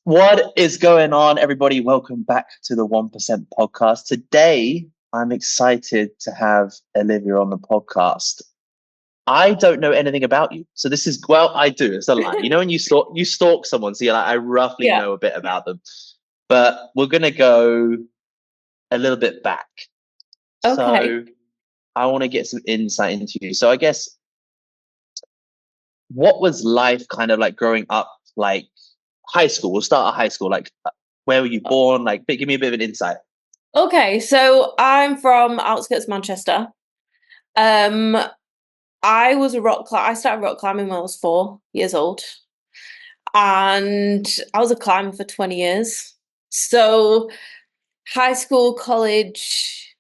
What is going on, everybody? Welcome back to the 1% podcast. Today, I'm excited to have Olivia on the podcast. I don't know anything about you. So this is, well, I do. It's a lie. You know, when you stalk someone, so you're like, I roughly Yeah. know a bit about them. But we're going to go a little bit back. Okay. So I want to get some insight into you. So I guess, what was life kind of like growing up, like high school? We'll start at high school. Like, where were you born? Like, give me a bit of an insight. Okay. So I'm from outskirts of Manchester. Um, I started rock climbing when I was 4 years old, and I was a climber for 20 years. So high school, college,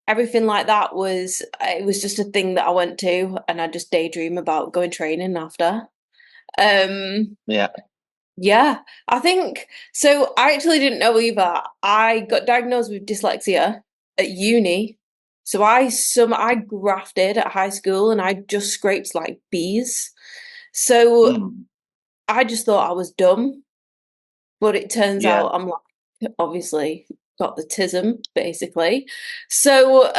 everything like that it was just a thing that I went to, and I just daydream about going training after. Um, Yeah. Yeah, I think so. I actually didn't know either. I got diagnosed with dyslexia at uni. So I grafted at high school and I just scraped like B's. So Mm. I just thought I was dumb, but it turns Yeah. out I'm like obviously got the tism basically. So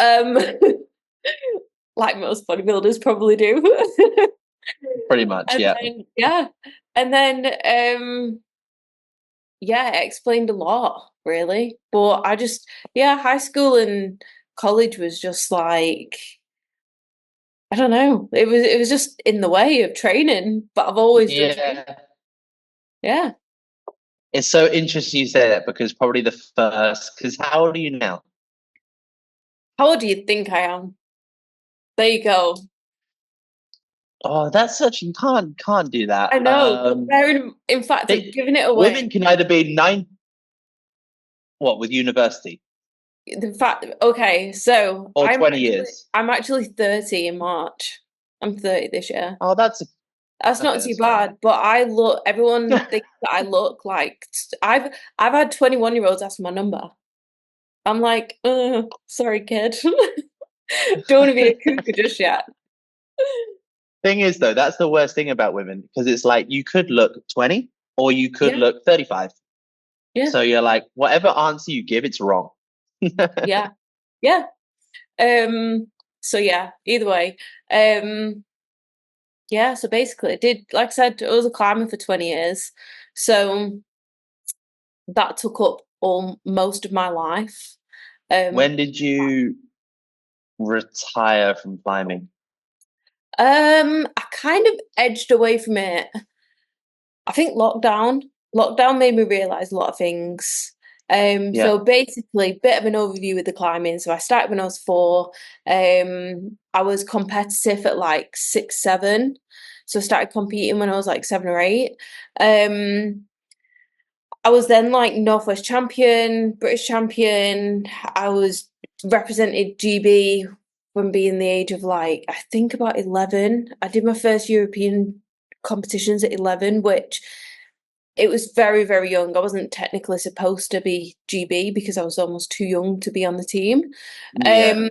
like most bodybuilders probably do. Pretty much. And Yeah. then yeah. And then yeah, it explained a lot, really. But yeah, high school and college was just like, I don't know. It was just in the way of training, but I've always done training. Yeah. Yeah. It's so interesting you say that because probably because how old are you now? How old do you think I am? There you go. Oh, that's such, you can't do that. I know, but in fact, I've They, given it women away. can either be with university The fact, okay, so or 20 years. I'm actually 30 in March. I'm 30 this year. Oh, That's okay, not too that's fair enough. bad, but everyone thinks that I look like I've had 21-year-olds ask my number. I'm like, sorry, kid. Don't want to be a cougar just yet. Thing is, though, that's the worst thing about women because it's like you could look 20 or you could Yeah, look 35. yeah, So you're like, whatever answer you give, it's wrong. yeah, yeah. So yeah, either way. Um, yeah, so basically I did, like I said, I was a climber for 20 years. So that took up all most of my life. Um, When did you retire from climbing? I kind of edged away from it. I think lockdown made me realize a lot of things. Yeah. So basically, bit of an overview with the climbing. So I started when I was 4. I was competitive at like 6, 7. So I started competing when I was like 7 or 8. Um, I was then like Northwest champion, British champion. I was represented GB from being the age of like, I think about 11. I did my first European competitions at 11, which it was very, very young. I wasn't technically supposed to be GB because I was almost too young to be on the team. Yeah. Um,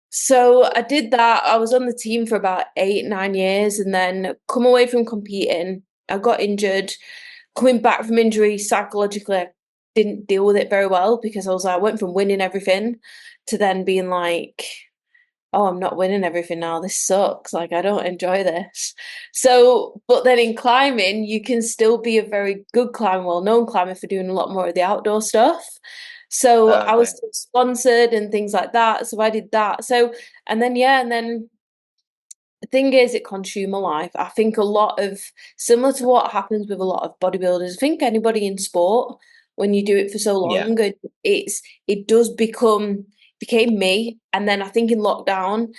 so I did that. I was on the team for about 8, 9 years and then come away from competing. I got injured. Coming back from injury psychologically, I didn't deal with it very well because I went from winning everything to then being like, oh, I'm not winning everything now. This sucks. Like, I don't enjoy this. So, but then in climbing, you can still be a very good climber, well-known climber for doing a lot more of the outdoor stuff. So I was Okay. still sponsored and things like that. So I did that. So, and then, yeah, and then the thing is, it consumer life. I think a lot of similar to what happens with a lot of bodybuilders. I think anybody in sport, when you do it for so Yeah. long, it does became me. And then I think in lockdown,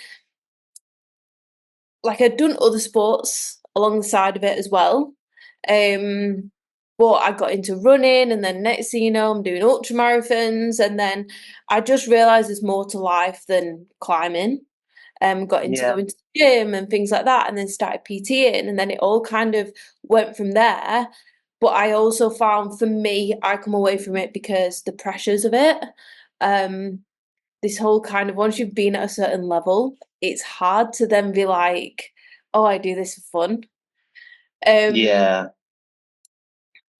like I'd done other sports along the side of it as well. Um, but I got into running, and then next thing you know, I'm doing ultra marathons, and then I just realized there's more to life than climbing. Got into Yeah. going to the gym and things like that, and then started PTing, and then it all kind of went from there. But I also found for me, I come away from it because the pressures of it. Um, this whole kind of once you've been at a certain level, it's hard to then be like, oh, I do this for fun. Um, Yeah.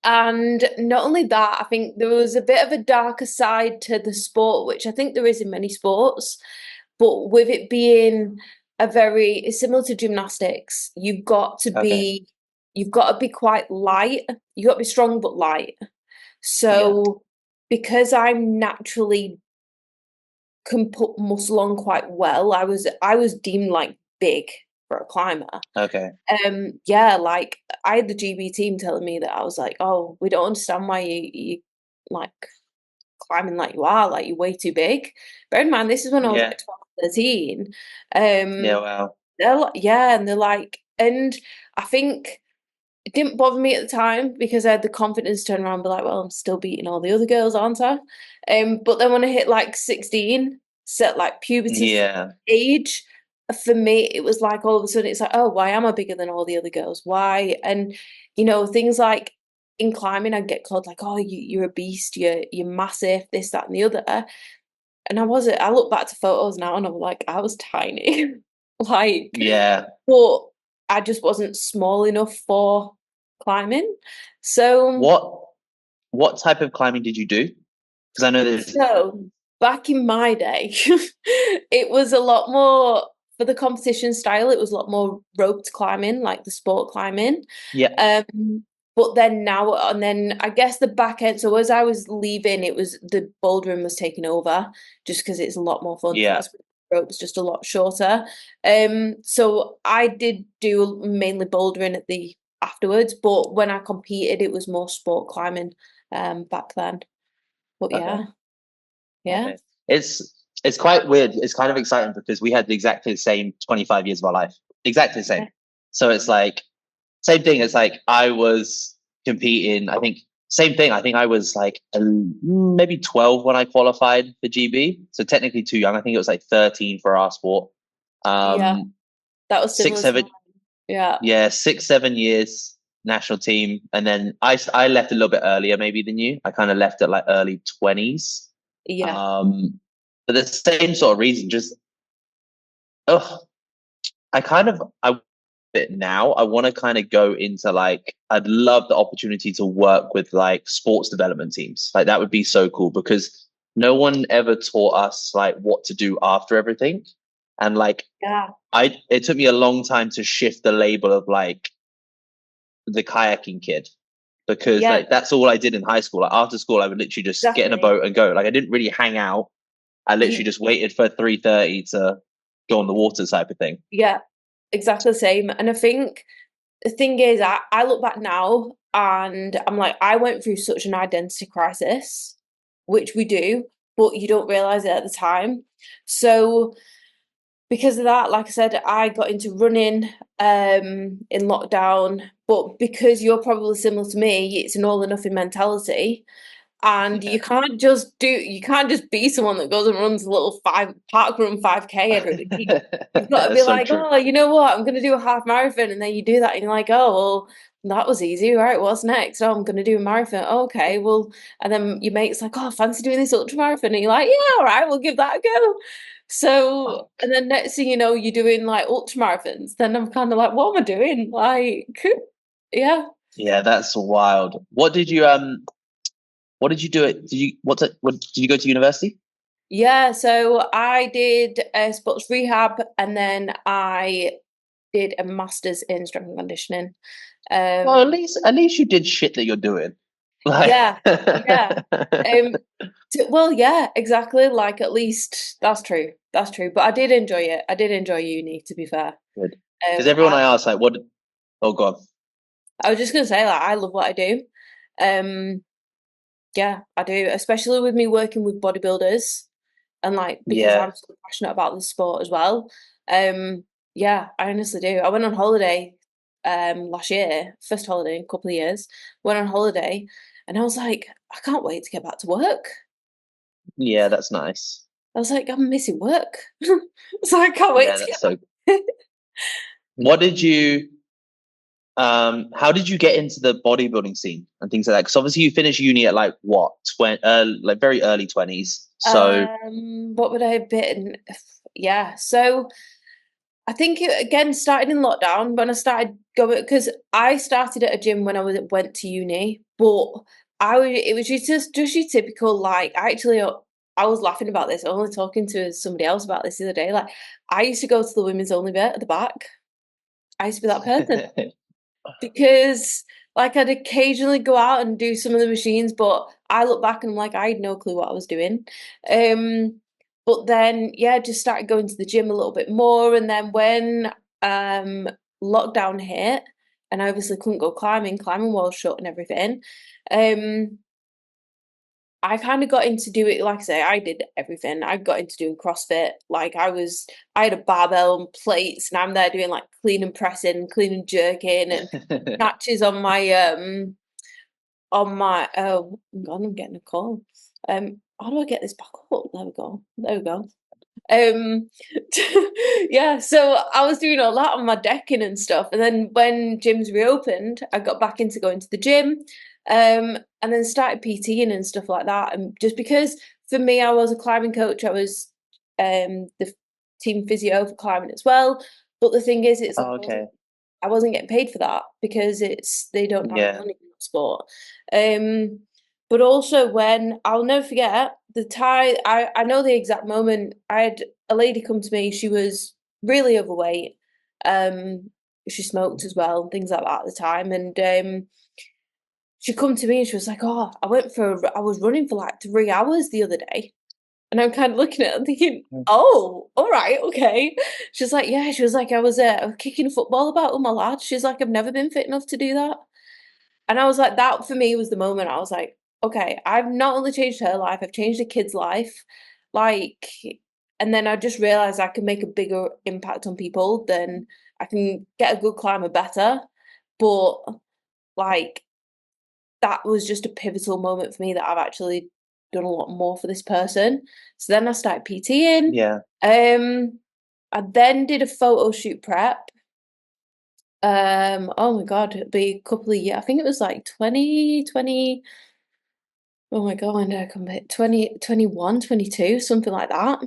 And not only that, I think there was a bit of a darker side to the sport, which I think there is in many sports, but with it being a very similar to gymnastics, Okay. you've got to be quite light. You've got to be strong but light. Yeah. So because I'm naturally can put muscle on quite well, I was deemed like big for a climber. Okay. Yeah, like I had the GB team telling me that I was like, "Oh, we don't understand why you like climbing like you are, like you're way too big." Bear in mind, this is when I was Yeah. like 12, 13. Yeah. Um, Wow. they're like, yeah, and they're like, and I think it didn't bother me at the time because I had the confidence to turn around and be like, well, I'm still beating all the other girls, aren't I? But then when I hit like 16, set like puberty Yeah. age, for me, it was like all of a sudden it's like, oh, why am I bigger than all the other girls? Why? And things like in climbing, I'd get called like, oh, you're a beast, you're massive, this, that, and the other. And I wasn't. I look back to photos now and I'm like, I was tiny. Like, Yeah. but I just wasn't small enough for climbing. So, What what type of climbing did you do? Because I know there's so back in my day, it was a lot more for the competition style. It was a lot more roped climbing, like the sport climbing. yeah. But then now, and then I guess the back end. So as I was leaving, it was the bouldering was taking over, just because it's a lot more fun for Yeah. us. Ropes just a lot shorter. So I did do mainly bouldering at the afterwards, but when I competed, it was more sport climbing. Back then. But Okay. yeah, yeah, Okay. It's quite weird. It's kind of exciting because we had exactly the same 25 years of our life. Exactly the yeah, same. So it's like same thing. It's like I was competing. I think same thing. I think I was like maybe 12 when I qualified for GB. So technically too young. I think it was like 13 for our sport. yeah. Um, That was six, similar to seven, mine. Yeah, yeah, 6, 7 years national team, and then I left a little bit earlier maybe than you. I kind of left at like early 20s. yeah, For the same sort of reason. Just oh, I it now. I want to kind of go into like I'd love the opportunity to work with like sports development teams. Like that would be so cool because no one ever taught us like what to do after everything. And like yeah. I it took me a long time to shift the label of like the kayaking kid because Yeah, like that's all I did in high school. Like after school I would literally just get in a exactly. boat and go. Like I didn't really hang out. I literally You, just waited for 3:30 to go on the water type of thing. yeah, exactly the same. And I think the thing is, I look back now and I'm like, I went through such an identity crisis, which we do, but you don't realize it at the time. So because of that, like I said, I got into running in lockdown, but because you're probably similar to me, it's an all or nothing mentality. And Yeah. you can't just be someone that goes and runs a little park run 5K every week. You've got to be That's so like, true. oh, you know what? I'm going to do a half marathon. And then you do that and you're like, oh, well, that was easy, right? What's next? Oh, I'm going to do a marathon. Oh, okay, well, and then your mate's like, oh, fancy doing this ultra marathon. And you're like, yeah, all right, we'll give that a go. So, Fuck. and then next thing you know, you're doing like ultra marathons. Then I'm kind of like, what am I doing? Like, yeah. Yeah, that's wild. What did you do it? What did you go to university? Yeah, so I did sports rehab and then I did a master's in strength and conditioning. Well, Um, at least you did shit that you're doing. Like yeah, yeah. Um, well, yeah, exactly. Like at least that's true. That's true. But I did enjoy it. I did enjoy uni, to be fair. good. Because everyone I I ask like what oh god. I was just gonna say like I love what I do. Um, yeah, I do, especially with me working with bodybuilders. And like because Yeah. I'm so passionate about the sport as well. Yeah, I honestly do. I went on holiday last year, first holiday in a couple of years, went on holiday and I was like, I can't wait to get back to work. Yeah, that's nice. I was like, I'm missing work. So I can't wait Yeah, to that's get so back. what did you how did you get into the bodybuilding scene and things like that? Because obviously you finished uni at like what, 20, like very early 20s. So What would I have been? Yeah, so I think it again started in lockdown when I started going, because I started at a gym when I went to uni, but it was just your typical, like, I was laughing about this, only talking to somebody else about this the other day. Like, I used to go to the women's only bit at the back. I used to be that person because, like, I'd occasionally go out and do some of the machines, but I look back and I'm like, I had no clue what I was doing. Um, but then, yeah, just started going to the gym a little bit more. And then when um, lockdown hit, and I obviously couldn't go climbing was shut and everything. Um, I kind of got into doing, like I say, I did everything. I got into doing CrossFit. Like I had a barbell and plates, and I'm there doing like clean and pressing, clean and jerking, and snatches on my oh God, I'm getting a call. How do I get this back up? There we go. There we go. Um, yeah, so I was doing all that on my decking and stuff. And then when gyms reopened, I got back into going to the gym, and then started PTing and stuff like that. And just because for me, I was a climbing coach, I was the team physio for climbing as well. But the thing is, it's like Oh, okay. I wasn't getting paid for that because they don't have Yeah. money in sport. Um, but also when I'll never forget the time, I know the exact moment. I had a lady come to me. She was really overweight. Um, she smoked as well and things like that at the time. And she come to me and she was like, "Oh, I was running for like 3 hours the other day." And I'm kind of looking at her thinking, Mm. "Oh, all right, okay." She's like, "Yeah." She was like, I was kicking a football about with my lad." She's like, "I've never been fit enough to do that." And I was like, that for me was the moment. I was like, okay, I've not only changed her life, I've changed a kid's life. Like, and then I just realized I can make a bigger impact on people than I can get a good climber better. But like, that was just a pivotal moment for me that I've actually done a lot more for this person. So then I started PTing. Yeah. I then did a photo shoot prep. Oh my God, it'd be a couple of years. I think it was like 2020. Oh my God, when did I come back? 2021, 22, something like that.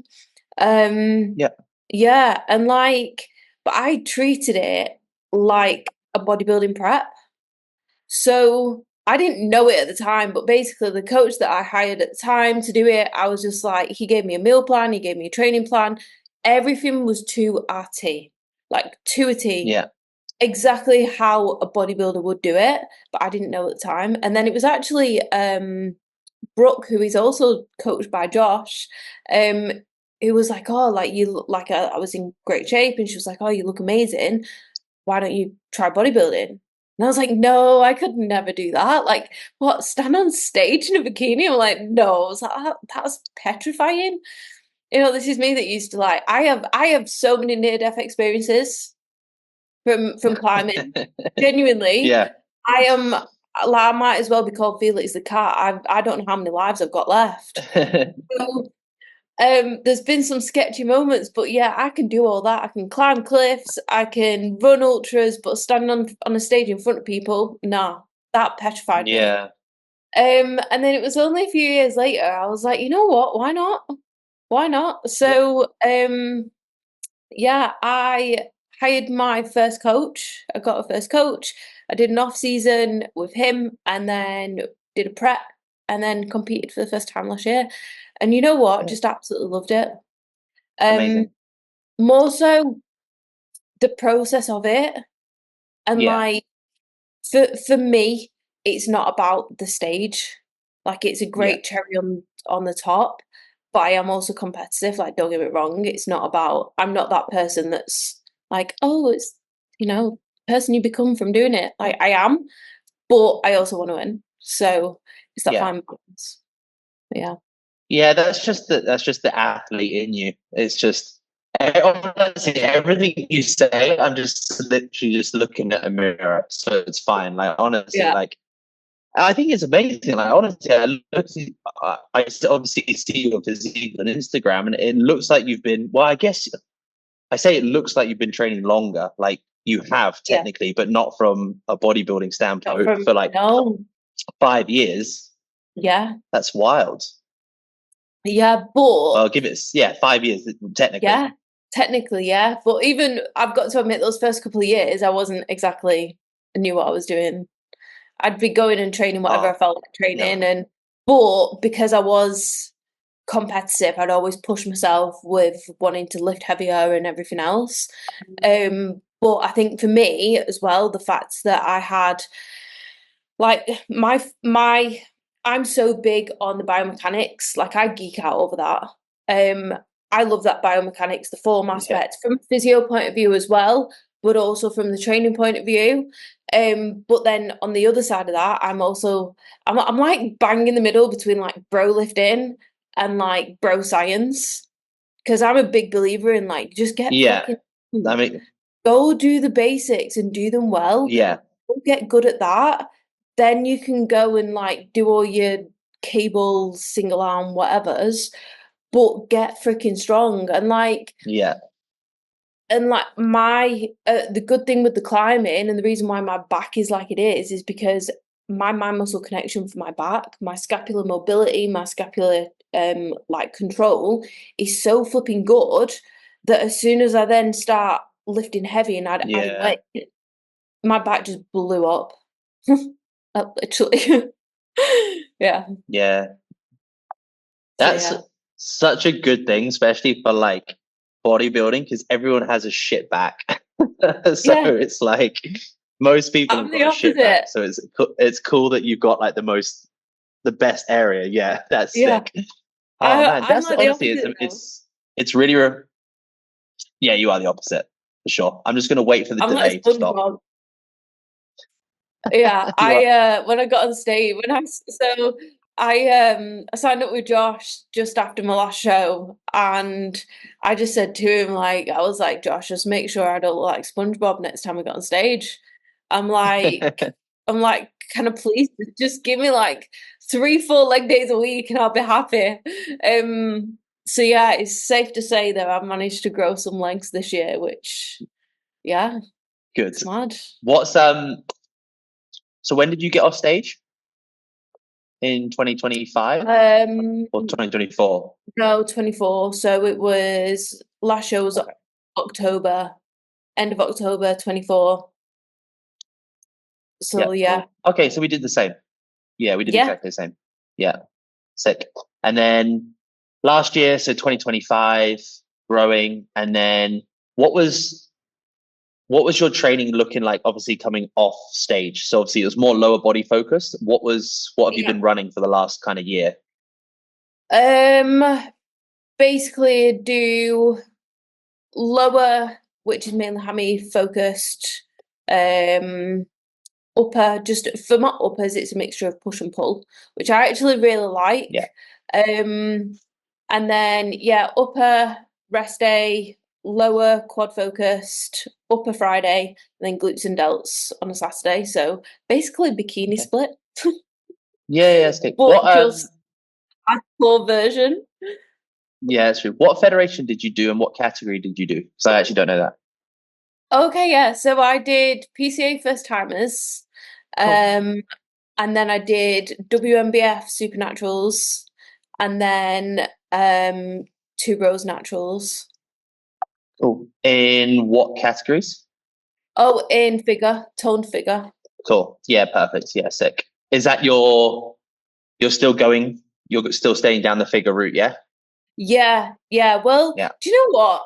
Um, Yeah. yeah, and like, but I treated it like a bodybuilding prep. So I didn't know it at the time, but basically the coach that I hired at the time to do it, I was just like, he gave me a meal plan, he gave me a training plan. Everything was to a T, like to a T, Yeah. exactly how a bodybuilder would do it, but I didn't know at the time. And then it was actually Brooke, who is also coached by Josh, um, who was like, "Oh, like you look like I was in great shape," and she was like, "Oh, you look amazing. Why don't you try bodybuilding?" And I was like, "No, I could never do that. Like, what? Stand on stage in a bikini?" I'm like, "No." I was like, That's petrifying." This is me that used to like. I have so many near death experiences from climbing. Genuinely, Yeah. I am. Like, I might as well be called Felix the cat. I don't know how many lives I've got left. So, there's been some sketchy moments, but yeah, I can do all that. I can climb cliffs, I can run ultras, but standing on a stage in front of people, nah, that petrified me. Yeah. And then it was only a few years later, I was like, you know what? Why not? Why not? Yeah. So, yeah, I hired my first coach. I got a first coach. I did an off season with him, and then did a prep, and then competed for the first time last year. And you know what? Yeah. Just absolutely loved it. Um, Amazing. More so the process of it, and Yeah. like for me, it's not about the stage. Like it's a Yeah. great cherry on the top, but I am also competitive. Like don't get me wrong, it's not about. I'm not that person that's like, oh, it's person you become from doing it. Like I am, but I also want to win. So it's that Yeah. fine balance. But yeah, Yeah. That's just the athlete in you. It's just honestly everything you say. I'm just literally just looking at a mirror, so it's fine. Like honestly, yeah, like I think it's amazing. Like honestly, obviously see your physique on Instagram, and it looks like you've been. Well, I guess I say it looks like you've been training longer. Like you have yeah. technically, but not from a bodybuilding Not standpoint from for like no, 5 years. yeah, That's wild. yeah, but Well, give it 5 years technically. yeah. technically, yeah. But even I've got to admit, those first couple of years, I wasn't exactly knew what I was doing. I'd be going and training whatever I Oh, felt like no. training, and but because I was competitive, I'd always push myself with wanting to lift heavier and everything else. But I think for me as well, the fact that I had like my I'm so big on the biomechanics, like I geek out over that. I love that biomechanics, the form Yeah. aspect from a physio point of view as well, but also from the training point of view. But then on the other side of that, I'm like bang in the middle between like bro lifting and like bro science. Because I'm a big believer in like just get Yeah. fucking I mean, go do the basics and do them well. yeah. Get good at that, then you can go and like do all your cable, single arm, whatever's, but get freaking strong. Yeah. And like my the good thing with the climbing and the reason why my back is like it is because my mind muscle connection for my back, my scapular mobility, my scapular like control is so flipping good that as soon as I then start lifting heavy and adding Yeah. weight, my back just blew up. Literally. Yeah. Yeah. So That's yeah. such a good thing, especially for like bodybuilding, because everyone has a shit back. So Yeah. it's like most people I'm have the got a shit back. opposite. So it's cool that you've got like the best area. Yeah, that's Yeah. sick. Oh man, I'm that's like the honestly opposite though. it's really yeah, you are the opposite for sure. I'm just gonna wait for the I'm like delay a to stop. SpongeBob. Yeah. You are. When I got on stage I signed up with Josh just after my last show and I just said to him like I was like, Josh, just make sure I don't look like SpongeBob next time I get on stage. I'm like I'm like, can I please just give me like 3 full leg days a week and I'll be happy. So yeah, it's safe to say that I've managed to grow some legs this year, which yeah, Good. it's mad. What's so when did you get off stage? In 2025 Um, or 2024? no, 24. So it was last show was Okay. October, end of October 24. Yeah, So yeah. cool. Okay, so we did the same. Yeah, we did Yeah. exactly the same. Yeah, sick. And then last year, so 2025, growing. And then what was what was your training looking like? Obviously, coming off stage. So obviously, it was more lower body focused. What have you Yeah. been running for the last kind of year? Um, Basically do lower, which is mainly hammy focused. Um, Upper, just for my uppers, it's a mixture of push and pull, which I actually really Yeah. like. And then yeah, upper rest day, lower quad focused, upper Friday, and then glutes and delts on a Saturday. So basically bikini Okay. split, Yeah, yeah, that's good. but just a core version. Yeah, that's true. What federation did you do and what category did you do? Because I actually don't know that. Okay, yeah. So I did PCA first timers, Cool. um, and then I did WMBF supernaturals, and then two rows naturals. Cool. In what categories? Oh, in figure, toned figure. Cool. Yeah, perfect. Yeah, sick. Is that you're still going, you're still staying down the figure route, yeah? Yeah, yeah. Well, Yeah. do you know what?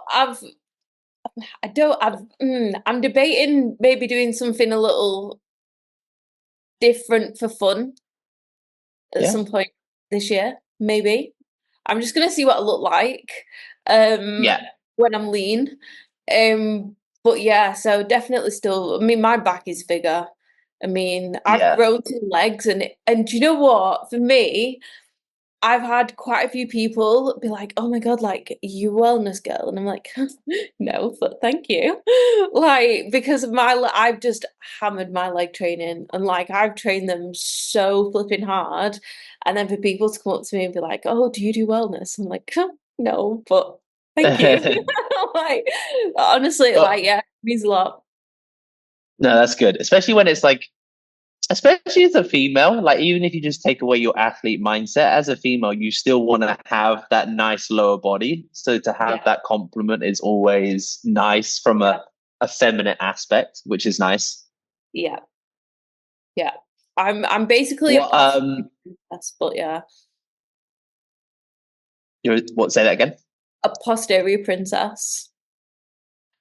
I don't, I'm debating maybe doing something a little different for fun at Yeah. some point this year, maybe. I'm just gonna see what I look like, um, Yeah. when I'm lean. But yeah, so definitely still, I mean, my back is bigger. I mean, I've Yeah. grown two legs and do you know what? For me, I've had quite a few people be like, "Oh my God, like you wellness girl," and I'm like, "No, but thank you." Like because of I've just hammered my leg training, and like I've trained them so flipping hard, and then for people to come up to me and be like, "Oh, do you do wellness?" I'm like, "No, but thank you." Like honestly, like Well, yeah, it means a lot. no, that's good. Especially when it's like especially as a female, like even if you just take away your athlete mindset, as a female, you still want to have that nice lower body. So to have Yeah, that compliment is always nice from yeah, a feminine aspect, which is nice. yeah, yeah. I'm basically a What posterior princess, but yeah, what say that again? a posterior princess.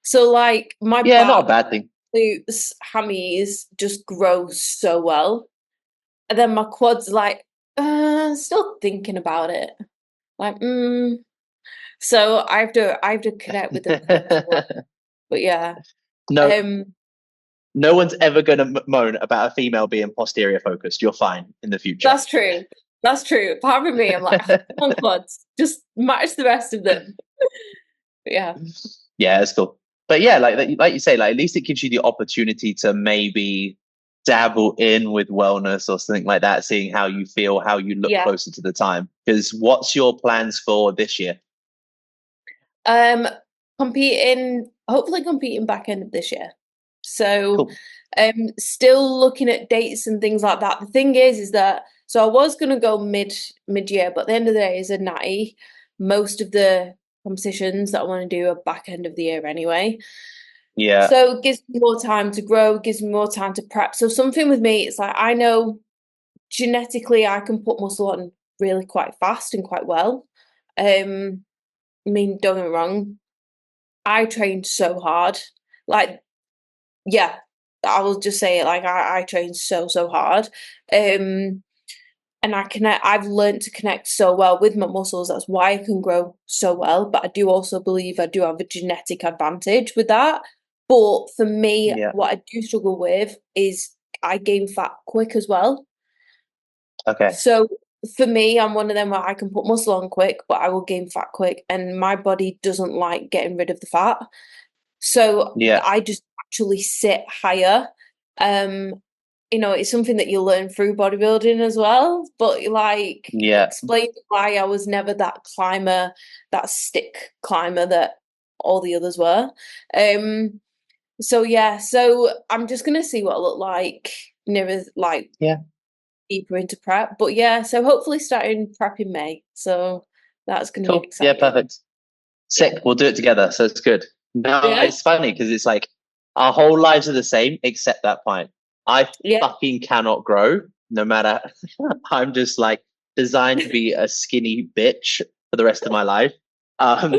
So like my Yeah, not back, a bad thing. glutes, hammies just grow so well, and then my quads like still thinking about it. Like, so I have to connect with the quads more. But yeah, No, um, no one's ever going to moan about a female being posterior focused. You're fine in the future. that's true. That's true. Apart from me, I'm like, "Ah, come on, quads, just match the rest of them." But yeah, Yeah, it's cool. But yeah, like you say, like at least it gives you the opportunity to maybe dabble in with wellness or something like that, seeing how you feel, how you look yeah. closer to the time. Because what's your plans for this year? Um, hopefully competing back end of this year. So, Cool. still looking at dates and things like that. The thing is that so I was gonna go mid year, but at the end of the day, is a natty. Most of the competitions that I want to do are back end of the year anyway. Yeah, So it gives me more time to grow, gives me more time to prep. So something with me, it's like I know genetically I can put muscle on really quite fast and quite well. I mean, don't get me wrong, I trained so hard. Like, yeah, I will just say it. Like, I trained so hard. Um, and I've learned to connect so well with my muscles. That's why I can grow so well. But I do also believe I do have a genetic advantage with that. But for me, yeah. what I do struggle with is I gain fat quick as well. Okay. So for me, I'm one of them where I can put muscle on quick, but I will gain fat quick. And my body doesn't like getting rid of the fat. So Yeah, I just actually sit higher. Um, it's something that you learn through bodybuilding as well, but like yeah, explain why I was never that climber, that stick climber that all the others were. Um, so yeah, so I'm just gonna see what I look like nearer like yeah. deeper into prep. But yeah, so hopefully starting prep in May. So that's gonna be Cool. Yeah, exciting. perfect. Yeah. Sick. We'll do it together. So it's good. No, Yeah. it's funny because it's like our whole lives are the same except that point. I Yeah. fucking cannot grow no matter. I'm just like designed to be a skinny bitch for the rest of my life.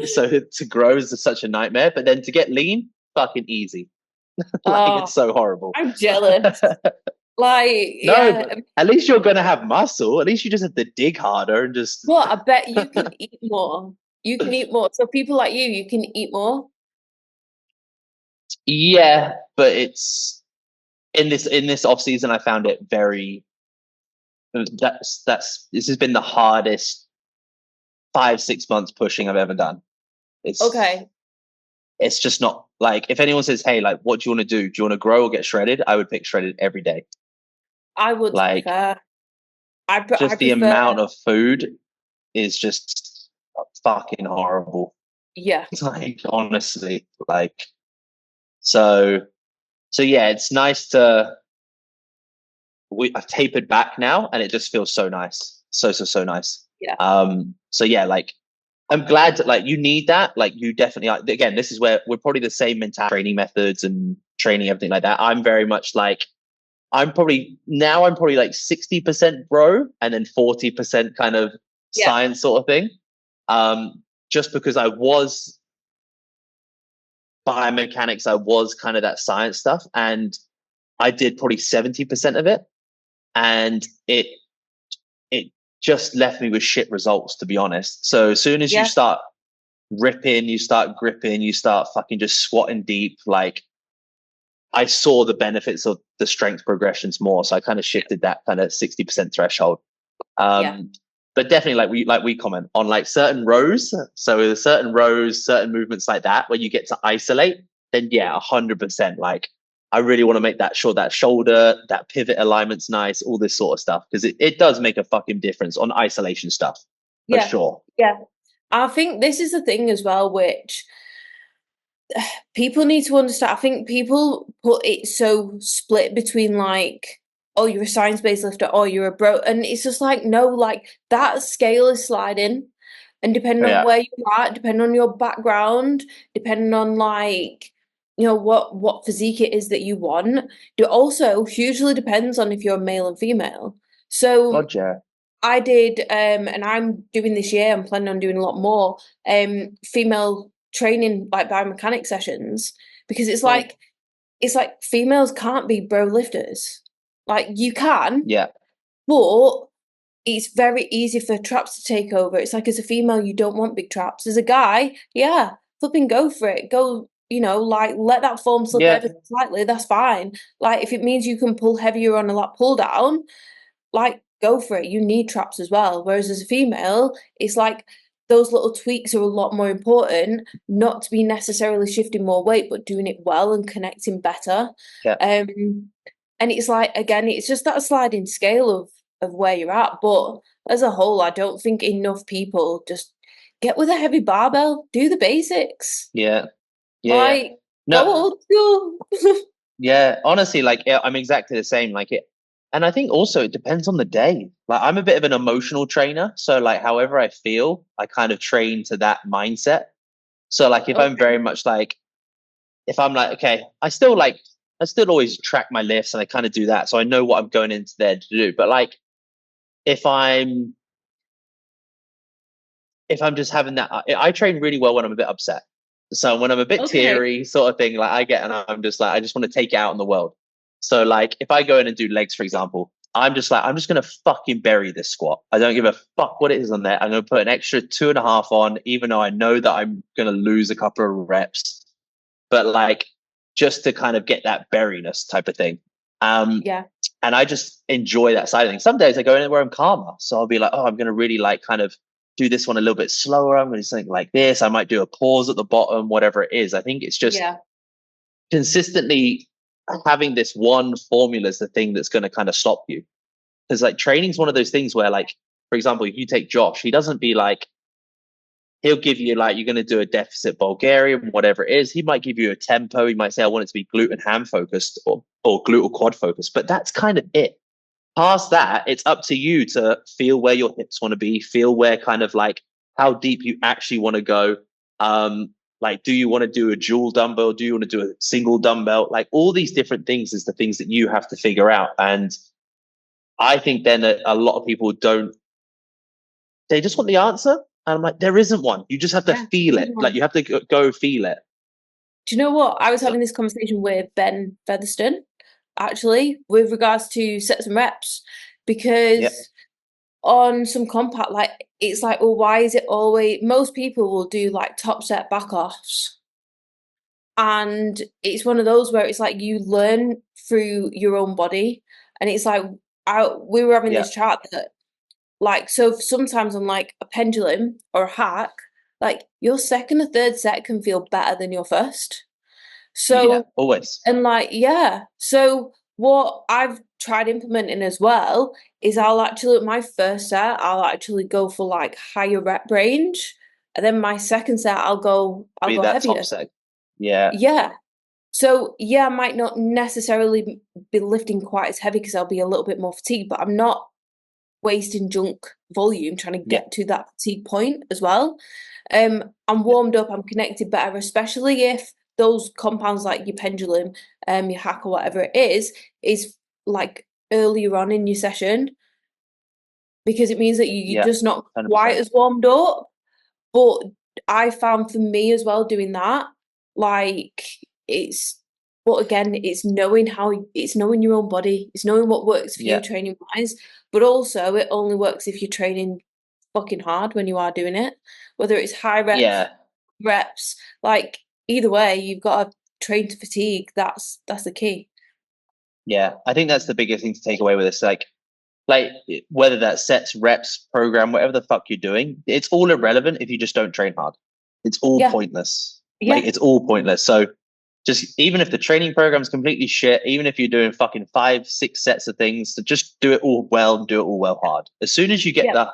So to grow is such a nightmare, but then to get lean, fucking easy. Like Oh, it's so horrible. I'm jealous. Like, No, yeah. but at least you're gonna have muscle. At least you just have to dig harder and just Well, I bet you can eat more. You can eat more. So people like you can eat more. yeah, but it's in this off season I found it very that's this has been the hardest 5 6 months pushing I've ever done. It's Okay. it's just not like if anyone says, hey, like what do you want to do? Do you want to grow or get shredded? I would pick shredded every day. I would, to be Like fair. I just the prefer, amount of food is just fucking horrible. yeah. Like honestly, like so so yeah, it's nice to I've tapered back now and it just feels so nice. So nice. Yeah. So yeah, like I'm glad that like you need that. Like you definitely are. Again, this is where we're probably the same mentality, training methods and training everything like that. I'm very much like I'm probably like 60% bro and then 40% kind of Yeah. science sort of thing. Just because I was biomechanics, I was kind of that science stuff, and I did probably 70% of it, and it just left me with shit results, to be honest. So as soon as you Yeah. start ripping, you start gripping, you start fucking just squatting deep, like I saw the benefits of the strength progressions more. So I kind of shifted that kind of 60% threshold. Yeah. Um, but definitely like we comment on like certain rows. So with certain rows, certain movements like that, where you get to isolate, then yeah, 100%. Like I really want to make that sure that shoulder, that pivot alignment's nice, all this sort of stuff. Because it does make a fucking difference on isolation stuff for Yeah. sure. Yeah. I think this is the thing as well, which people need to understand. I think people put it so split between like, oh, you're a science-based lifter, or you're a bro. And it's just like, no, like that scale is sliding. And depending on Yeah. where you're at, depending on your background, depending on like, what physique it is that you want, it also hugely depends on if you're male and female. So God, yeah. I did, and I'm doing this year, I'm planning on doing a lot more, female training, like biomechanic sessions, because Cool. it's like females can't be bro lifters. Like you can, Yeah. but it's very easy for traps to take over. It's like as a female, you don't want big traps. As a guy, yeah, flipping go for it. Go, like let that form slip Yeah. ever so slightly, that's fine. Like if it means you can pull heavier on a lat pull down, like go for it. You need traps as well. Whereas as a female, it's like those little tweaks are a lot more important, not to be necessarily shifting more weight, but doing it well and connecting better. Yeah. Um, and it's like again, it's just that sliding scale of where you're at. But as a whole, I don't think enough people just get with a heavy barbell, do the basics. Yeah. Yeah. Yeah. Like go No, old school. yeah, honestly, like yeah, I'm exactly the same. Like it, and I think also it depends on the day. Like I'm a bit of an emotional trainer, so like however I feel, I kind of train to that mindset. So like if I'm Okay. very much like, if I'm like, okay, I still always track my lifts and I kind of do that, so I know what I'm going into there to do. But like if I'm if I'm just having that, I train really well when I'm a bit upset. So when I'm a bit Okay. teary, sort of thing, like I get, and I'm just like, I just want to take it out in the world. So like, if I go in and do legs, for example, I'm just like, I'm just gonna fucking bury this squat. I don't give a fuck what it is on there. I'm gonna put an extra 2.5 on, even though I know that I'm gonna lose a couple of reps. But like, just to kind of get that berryness type of thing. Um, Yeah. and I just enjoy that side of things. Some days I go in where I'm calmer, so I'll be like, oh, I'm going to really like kind of do this one a little bit slower. I'm going to do something like this. I might do a pause at the bottom, whatever it is. I think it's just Yeah. consistently having this one formula is the thing that's going to kind of stop you. Because like training is one of those things where, like, for example, if you take Josh, he doesn't be like, he'll give you like, you're going to do a deficit Bulgarian, whatever it is. He might give you a tempo. He might say, I want it to be glute and ham focused, or glute or quad focused, but that's kind of it. Past that, it's up to you to feel where your hips want to be, feel where kind of like how deep you actually want to go. Like, do you want to do a dual dumbbell? Do you want to do a single dumbbell? Like all these different things is the things that you have to figure out. And I think then a lot of people don't, they just want the answer. And I'm like, there isn't one. You just have to Yeah. feel it. Like you have to go feel it. Do you know what? I was So, having this conversation with Ben Featherston, actually, with regards to sets and reps, yeah, because on some compact, like, it's like, well, why is it always, most people will do like top set back offs. And it's one of those where it's like you learn through your own body. And it's like, we were having yeah, this chat that, like, so sometimes on like a pendulum or a hack, like your second or third set can feel better than your first. yeah, So, always. and like, yeah. So what I've tried implementing as well is I'll actually, my first set, I'll actually go for like higher rep range. And then my second set, I'll Be go that top heavier. set. Yeah, Yeah. So yeah, I might not necessarily be lifting quite as heavy because I'll be a little bit more fatigued, but I'm not wasting junk volume trying to yeah, get to that fatigue point as well. I'm yeah, warmed up, I'm connected better, especially if those compounds like your pendulum, your hack or whatever it is like earlier on in your session, because it means that you're yeah, just not quite 100%. as warmed up. But I found for me as well doing that, like it's, but again, it's knowing your own body, it's knowing what works for you Yeah, training wise, but also it only works if you're training fucking hard when you are doing it, whether it's high yeah, reps, like either way, you've got to train to fatigue. That's the key. yeah. I think that's the biggest thing to take away with this. Like whether that sets, reps, program, whatever the fuck you're doing, it's all irrelevant if you just don't train hard. It's all Yeah, pointless. Like yeah, it's all pointless. So just even if the training program's completely shit, even if you're doing fucking 5, 6 sets of things, so just do it all well and do it all well hard. As soon as you get yeah,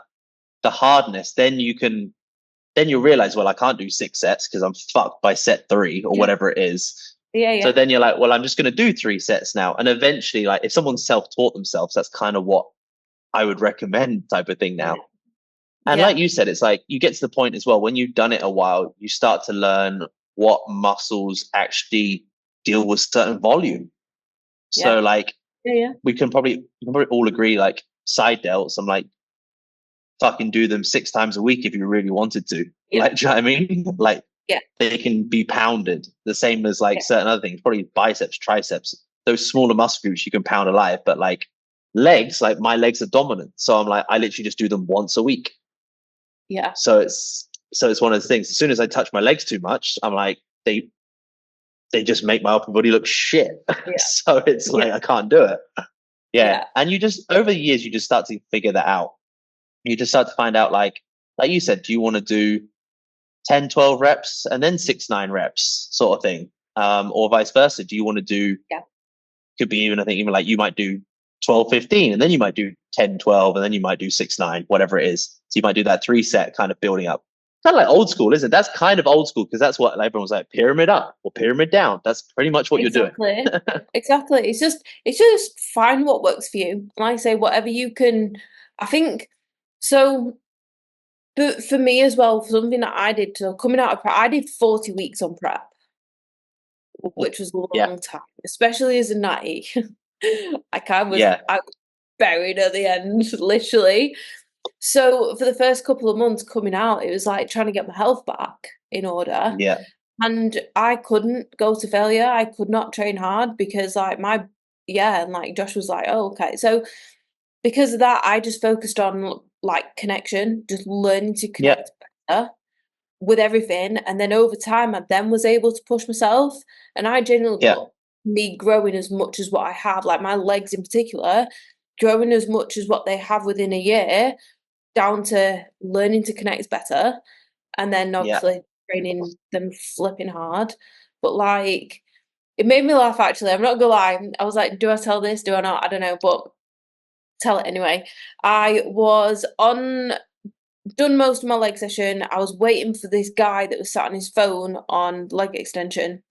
the hardness, then you realize, well, I can't do 6 sets because I'm fucked by set 3 or yeah, whatever it is. Yeah, So yeah, then you're like, well, I'm just going to do 3 sets now. And eventually, like if someone's self-taught themselves, that's kind of what I would recommend type of thing now. And yeah, like you said, it's like you get to the point as well when you've done it a while, you start to learn what muscles actually deal with certain volume. yeah, So like yeah, yeah, we can probably all agree, like side delts, I'm like fucking do them 6 times a week if you really wanted to. yeah, Like, do you know what I mean? Like yeah, they can be pounded the same as like yeah, certain other things, probably biceps, triceps, those smaller muscle groups you can pound alive. But like legs, like my legs are dominant. So I'm like, I literally just do them once a week. yeah, So it's one of those things. As soon as I touch my legs too much, I'm like, they just make my upper body look shit. yeah, So it's yeah, like I can't do it. Yeah. yeah, And you just over the years you just start to figure that out. You just start to find out like you said, do you want to do 10, 12 reps and then 6, 9 reps sort of thing? Or vice versa. Do you want to do yeah. could be even I think even like you might do 12, 15, and then you might do 10, 12, and then you might do 6, 9, whatever it is. So you might do that 3 set kind of building up. Kind of like old school, isn't it? That's kind of old school because that's what like, everyone's like pyramid up or pyramid down. That's pretty much what you're doing. Exactly. Exactly. It's just find what works for you. Like I say, whatever you can. I think so. But for me as well, for something that I did, so coming out of prep, I did 40 weeks on prep, which was a Yeah. long time, especially as a natty. Yeah. I was buried at the end, literally. So for the first couple of months coming out, it was like trying to get my health back in order. Yeah. And I couldn't go to failure. I could not train hard because like and like Josh was like, oh, okay. So because of that, I just focused on like connection, just learning to Yeah. connect better with everything. And then over time, I then was able to push myself. And I genuinely Yeah. put me growing as much as what I have, like my legs in particular, growing as much as what they have within a year, down to learning to connect better. And then Yeah. obviously training them flipping hard. But like, it made me laugh actually. I'm not gonna lie. I was like, do I tell this? Do I not? I don't know, but tell it anyway. I was on done most of my leg session. I was waiting for this guy that was sat on his phone on leg extension.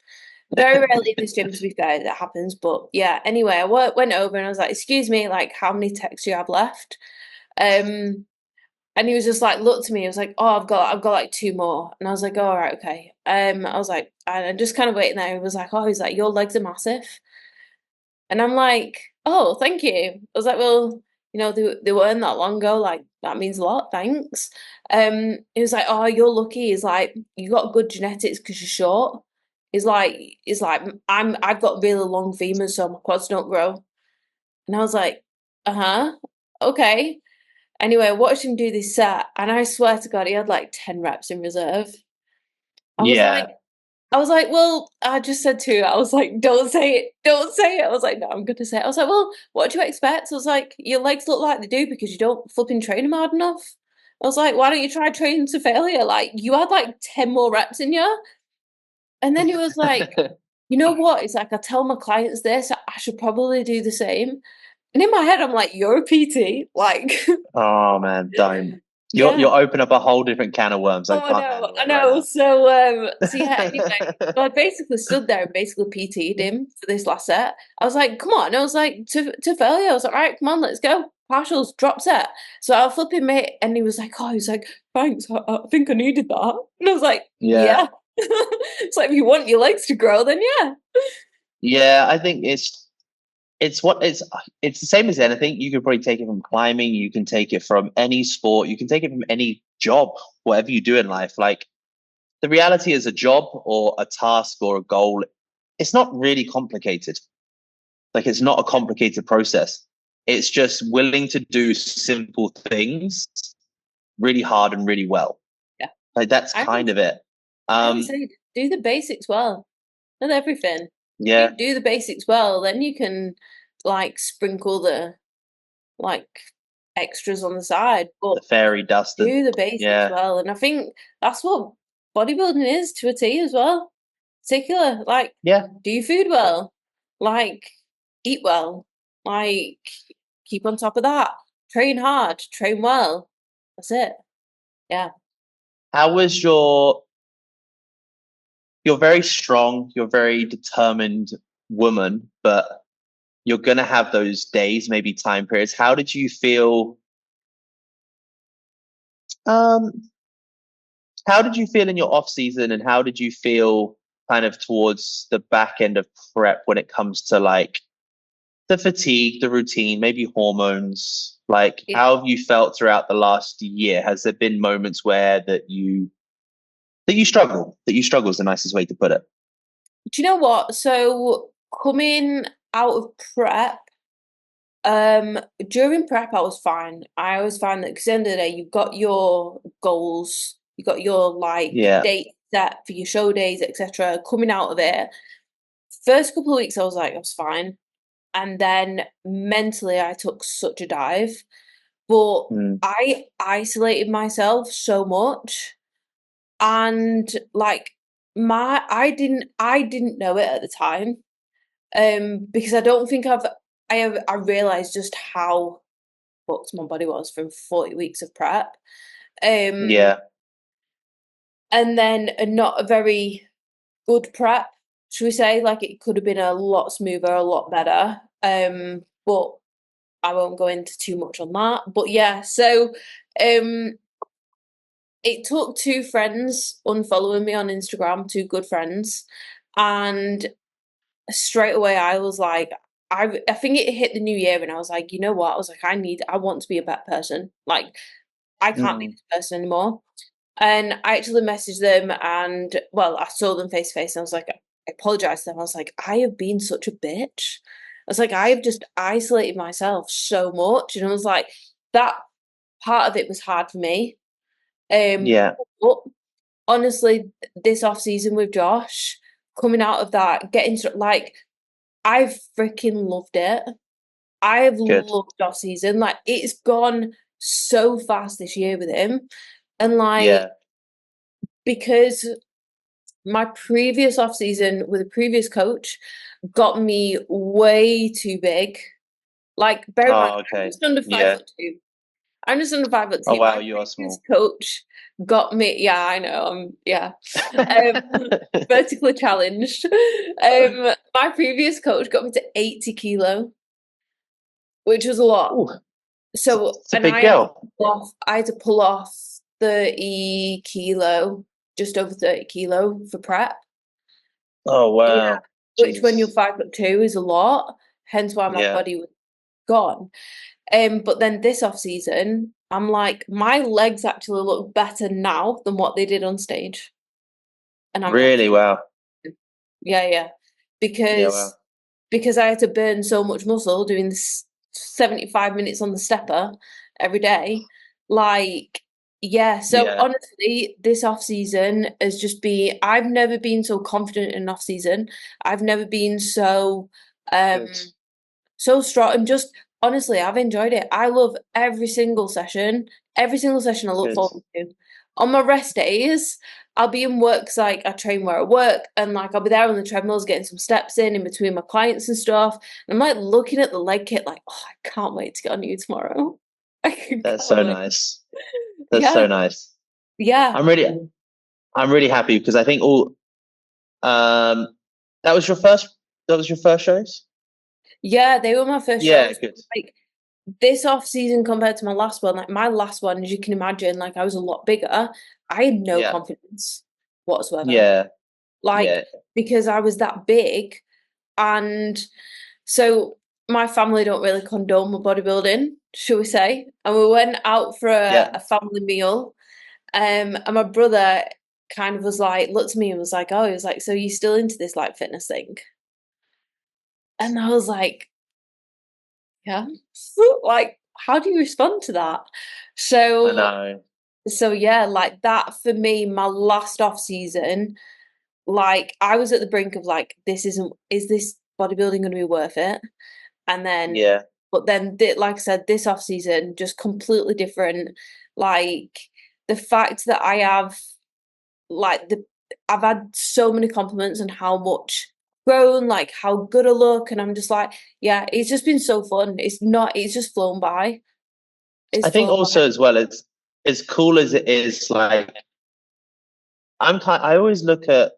Very rarely in this gym, to be fair, that happens. But yeah, anyway, went over and I was like, "Excuse me, like, how many texts do you have left?" Um, and he was just like, looked to me. He was like, "Oh, I've got like two more." And I was like, "Oh, all right, okay." I was like, and I'm just kind of waiting there. He was like, "Oh," he's like, "Your legs are massive." And I'm like, "Oh, thank you." I was like, "Well, they weren't that long ago. Like, that means a lot. Thanks." He was like, "Oh, you're lucky." He's like, "You got good genetics because you're short." He's like, I've got really long femurs, so my quads don't grow. And I was like, "Uh-huh. Okay." Anyway, I watched him do this set, and I swear to God, he had like 10 reps in reserve. I was like, Yeah. well, I just said to her, I was like, don't say it, don't say it. I was like, no, I'm going to say it. I was like, well, what do you expect? I was like, your legs look like they do because you don't flipping train them hard enough. I was like, why don't you try training to failure? Like, you had like 10 more reps in you. And then he was like, you know what? It's like, I tell my clients this, I should probably do the same. And in my head, I'm like, you're a PT. Like, Oh man, don't. yeah. You'll open up a whole different can of worms. I Oh, I can't know, handle I it right know. now. So yeah, anyway, so I basically stood there and basically PT'd him for this last set. I was like, come on. I was like, to failure. I was like, all right, come on, let's go. Partials, drop set. So I'll flip him mate, and he was like, oh, he was like, thanks, I think I needed that. And I was like, Yeah. yeah. It's like, if you want your legs to grow, then yeah. Yeah, I think it's the same as anything. You can probably take it from climbing, you can take it from any sport, you can take it from any job, whatever you do in life. Like the reality is a job or a task or a goal, it's not really complicated. Like it's not a complicated process. It's just willing to do simple things really hard and really well. Yeah. Like that's I always, kind of it. I always Um, say, do the basics well and everything. If yeah, you do the basics well, then you can like sprinkle the like extras on the side. But the fairy dust and do the basics yeah, well, and I think that's what bodybuilding is to a T as well. Particular, like, yeah. do your food well, like, eat well, like, keep on top of that, train hard, train well. That's it. Yeah. How was your you're very strong, you're very determined woman, but you're gonna have those days, maybe time periods. How did you feel? Um, how did you feel in your off season, and how did you feel kind of towards the back end of prep when it comes to like the fatigue, the routine, maybe hormones? Like, how have you felt throughout the last year? Has there been moments where that you struggle is the nicest way to put it? Do you know what? So coming out of prep, during prep I was fine. I always find that because at the end of the day, you've got your goals, you've got your like Yeah. date set for your show days, etc. Coming out of it, first couple of weeks I was like, I was fine. And then mentally I took such a dive. But Mm, I isolated myself so much and like my I didn't know it at the time. Because I don't think I realized just how fucked my body was from 40 weeks of prep. Um, yeah. and then not a very good prep, should we say? Like it could have been a lot smoother, a lot better. But I won't go into too much on that. But yeah, so um it took two friends unfollowing me on Instagram, two good friends, and straight away I was like, I think it hit the new year and I was like, you know what? I was like, I want to be a better person. Like I can't be Mm, this person anymore. And I actually messaged them and well, I saw them face to face and I was like, I apologized to them. I was like, I have been such a bitch. I was like, I have just isolated myself so much. And I was like, that part of it was hard for me. yeah. But honestly, this off season with Josh, coming out of that, getting like I've freaking loved it. I've Good. loved off season. Like it's gone so fast this year with him. And like Yeah. because my previous off season with a previous coach got me way too big. Like bear in mind, Oh, I'm okay. just under five Yeah. foot two. I'm just under 5'2". Oh, wow. My You are previous small. coach got me. Yeah, I know. Yeah, vertically challenged. My previous coach got me to 80 kilo, which was a lot. Ooh, So, it's a and big girl. I had to pull off 30 kilo, just over 30 kilo for prep. Oh, Yeah, wow. which when you're Jeez. 5'2" is a lot. Hence why my Yeah. body was gone. But then this off season, I'm like, my legs actually look better now than what they did on stage, and I'm not Really? kidding. Wow. Yeah, yeah, Yeah, because wow. I had to burn so much muscle doing this 75 minutes on the stepper every day. Like, yeah. So Yeah. honestly, this off season has just been. I've never been so confident in an off season. I've never been so Good. so strong and just honestly, I've enjoyed it. I love every single session. Every single session I look Good. forward to. On my rest days, I'll be in work 'cause, like I train where I work and like I'll be there on the treadmills getting some steps in between my clients and stuff. And I'm like looking at the leg kit like, oh, I can't wait to get on you tomorrow. I can't That's so wait. nice. That's Yeah, so nice. yeah, I'm really, I'm really happy because I think um, that was your first, that was your first shows? yeah. They were my first Yeah, shows. good. Like this off season compared to my last one, like my last one, as you can imagine, like I was a lot bigger. I had no Yeah. confidence whatsoever. Yeah. Like Yeah. because I was that big and so my family don't really condone my bodybuilding, shall we say. And we went out for Yeah. a family meal. And my brother kind of was like, looked at me and was like, oh, he was like, so you still into this like fitness thing? And I was like, yeah. Like, how do you respond to that? I So know. yeah, like that for me, my last off season, like I was at the brink of like, is this bodybuilding going to be worth it? And then, Yeah. but then, like I said, this off season just completely different. Like the fact that I have like I've had so many compliments on how much grown, like how good I look, and I'm just like, yeah, it's just been so fun. It's just flown by. It's I think flown by. also as well, it's as cool as it is, like I always look at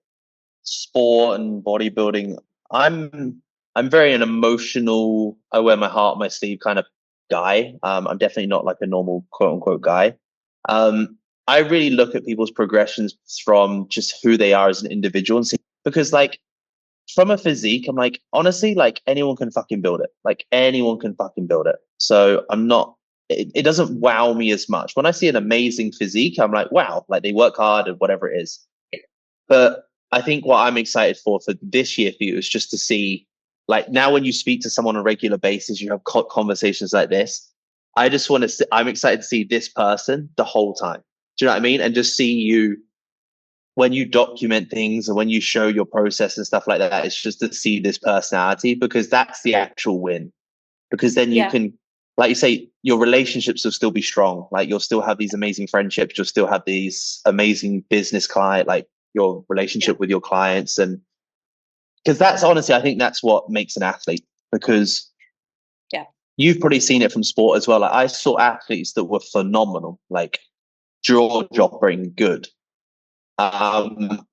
sport and bodybuilding, I'm I'm very an emotional, I wear my heart on my sleeve kind of guy. I'm definitely not like a normal quote unquote guy. I really look at people's progressions from just who they are as an individual and see, because like from a physique, I'm like, honestly, like anyone can fucking build it. Like anyone can fucking build it. So I'm not, it doesn't wow me as much. When I see an amazing physique, I'm like, wow, like they work hard and whatever it is. But I think what I'm excited for this year for you is just to see, like now when you speak to someone on a regular basis, you have conversations like this. I just want to, I'm excited to see this person the whole time. Do you know what I mean? And just see you when you document things and when you show your process and stuff like that, it's just to see this personality, because that's the actual win. Because then you Yeah, can, like you say, your relationships will still be strong. Like you'll still have these amazing friendships. You'll still have these amazing business client, like your yeah, relationship with your clients. And because that's honestly, I think that's what makes an athlete, because yeah, you've probably seen it from sport as well. Like I saw athletes that were phenomenal, like jaw dropping good. Um,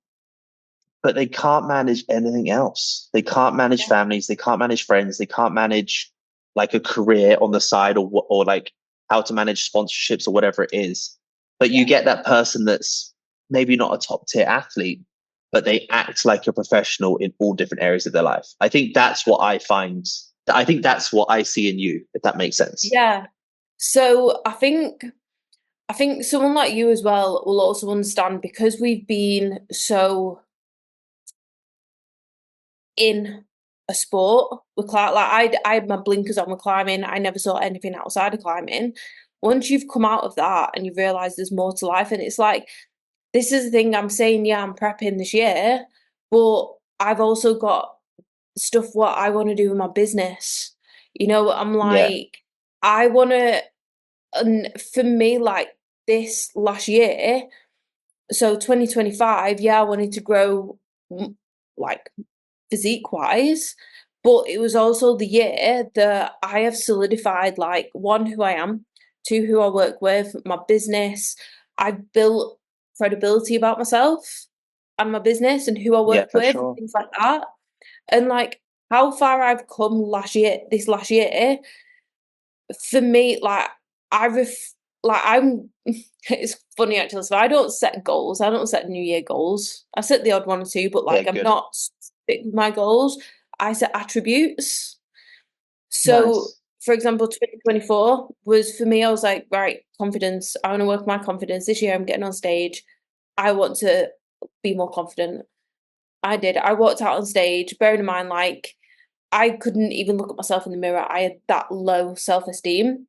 but they can't manage anything else. They can't manage yeah, families. They can't manage friends. They can't manage like a career on the side, or like how to manage sponsorships or whatever it is. But you yeah. get that person that's maybe not a top tier athlete, but they act like a professional in all different areas of their life. I think that's what I find. I think that's what I see in you, if that makes sense. Yeah. So I think someone like you as well will also understand, because we've been so in a sport. We're I had my blinkers on with climbing. I never saw anything outside of climbing. Once you've come out of that and you realise there's more to life, and it's like, this is the thing I'm saying, yeah, I'm prepping this year, but I've also got stuff what I want to do in my business. I'm Yeah, like, I want to, and for me, like this last year, so 2025, yeah, I wanted to grow, like physique wise, but it was also the year that I have solidified, like, one, who I am, two, who I work with, my business. I've built credibility about myself and my business and who I yeah, work for with and sure. things like that. And like how far I've come this last year, for me, like I like I'm it's funny actually. So I don't set goals. I don't set New Year goals. I set the odd one or two, but Yeah, like I'm good. not stick with my goals. I set attributes. So Nice. for example, 2024 was for me, I was like, right, confidence. I want to work on my confidence. This year I'm getting on stage. I want to be more confident. I did. I walked out on stage, bearing in mind, like, I couldn't even look at myself in the mirror. I had that low self-esteem,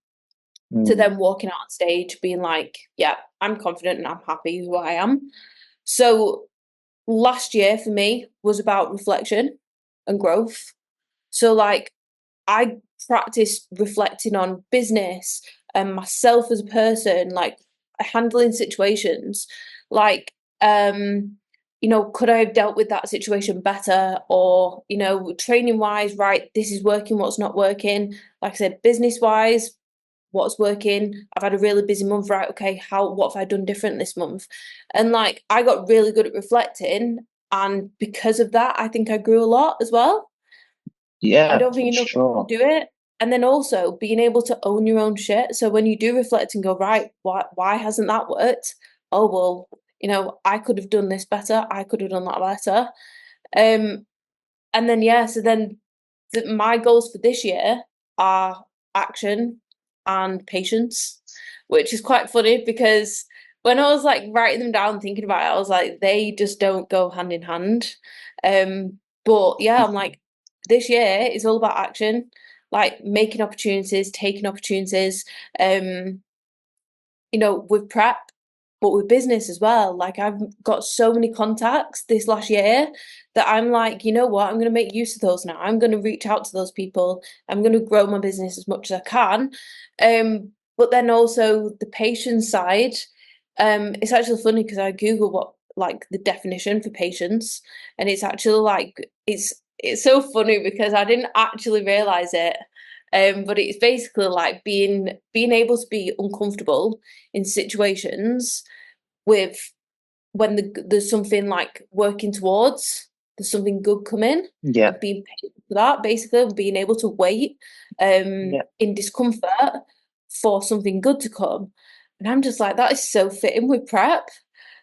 to Mm. then walking out on stage being like, yeah, I'm confident and I'm happy who I am. So last year for me was about reflection and growth. So like I practiced reflecting on business and myself as a person, like handling situations, like could I have dealt with that situation better, or training wise, right, this is working, what's not working. Like I said, business wise, what's working. I've had a really busy month, right? Okay, what have I done different this month? And like I got really good at reflecting, and because of that, I think I grew a lot as well. I Yeah, don't think for enough people sure. do it. And then also being able to own your own shit. So when you do reflect and go, right, why hasn't that worked? Oh well, I could have done this better. I could have done that better. Um, and then yeah, so then my goals for this year are action and patience, which is quite funny because when I was like writing them down, thinking about it, I was like, they just don't go hand in hand. But yeah, I'm like, this year is all about action, like making opportunities, taking opportunities. Um, with prep, but with business as well. Like I've got so many contacts this last year that I'm like, you know what, I'm going to make use of those now. I'm going to reach out to those people. I'm going to grow my business as much as I can. But then also the patience side. It's actually funny because I Google what like the definition for patience, and it's actually like it's so funny because I didn't actually realize it. But it's basically like being able to be uncomfortable in situations with when there's something like working towards. there's something good coming, Yeah. of being patient for that, basically, of being able to wait Yeah. in discomfort for something good to come. And I'm just like, that is so fitting with prep.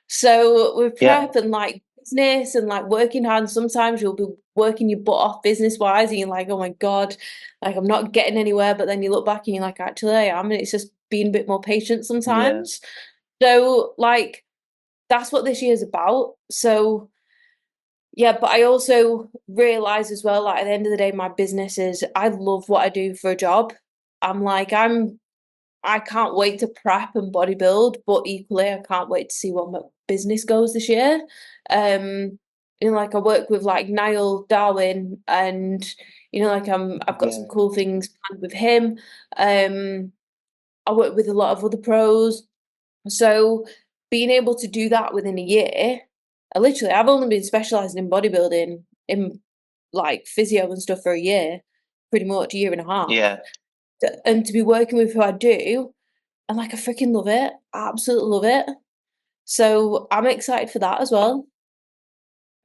So with Yeah. prep and like business and like working hard, and sometimes you'll be working your butt off business wise, and you're like, oh my God, like I'm not getting anywhere. But then you look back and you're like, actually, I am. And it's just being a bit more patient Yeah. sometimes. So like that's what this year's about. So yeah, but I also realize as well, like at the end of the day, my business is I love what I do for a job. I'm like, I can't wait to prep and bodybuild, but equally I can't wait to see what my business goes this year. Like I work with like Niall Darwin and like I've got some Yeah. cool things planned with him. I work with a lot of other pros. So being able to do that within a year, I've only been specializing in bodybuilding in like physio and stuff for a year, pretty much a year and a half. Yeah. And to be working with who I do, and like I freaking love it. I absolutely love it. So I'm excited for that as well.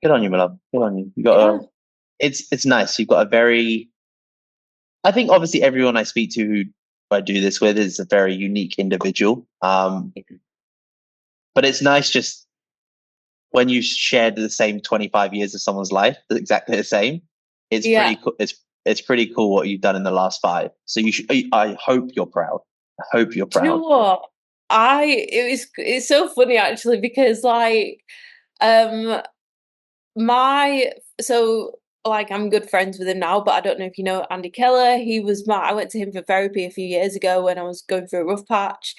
Good on you, my love. Good on you. You got Yeah. a. It's nice. You've got a very. I think obviously everyone I speak to who I do this with is a very unique individual. But it's nice just when you shared the same 25 years of someone's life, that's exactly the same. It's Yeah. pretty cool. It's pretty cool what you've done in the last 5. So you should. I hope you're proud. I hope you're Do you know proud. what? It's so funny actually because like um my so like I'm good friends with him now, but I don't know if you know Andy Keller. I went to him for therapy a few years ago when I was going through a rough patch.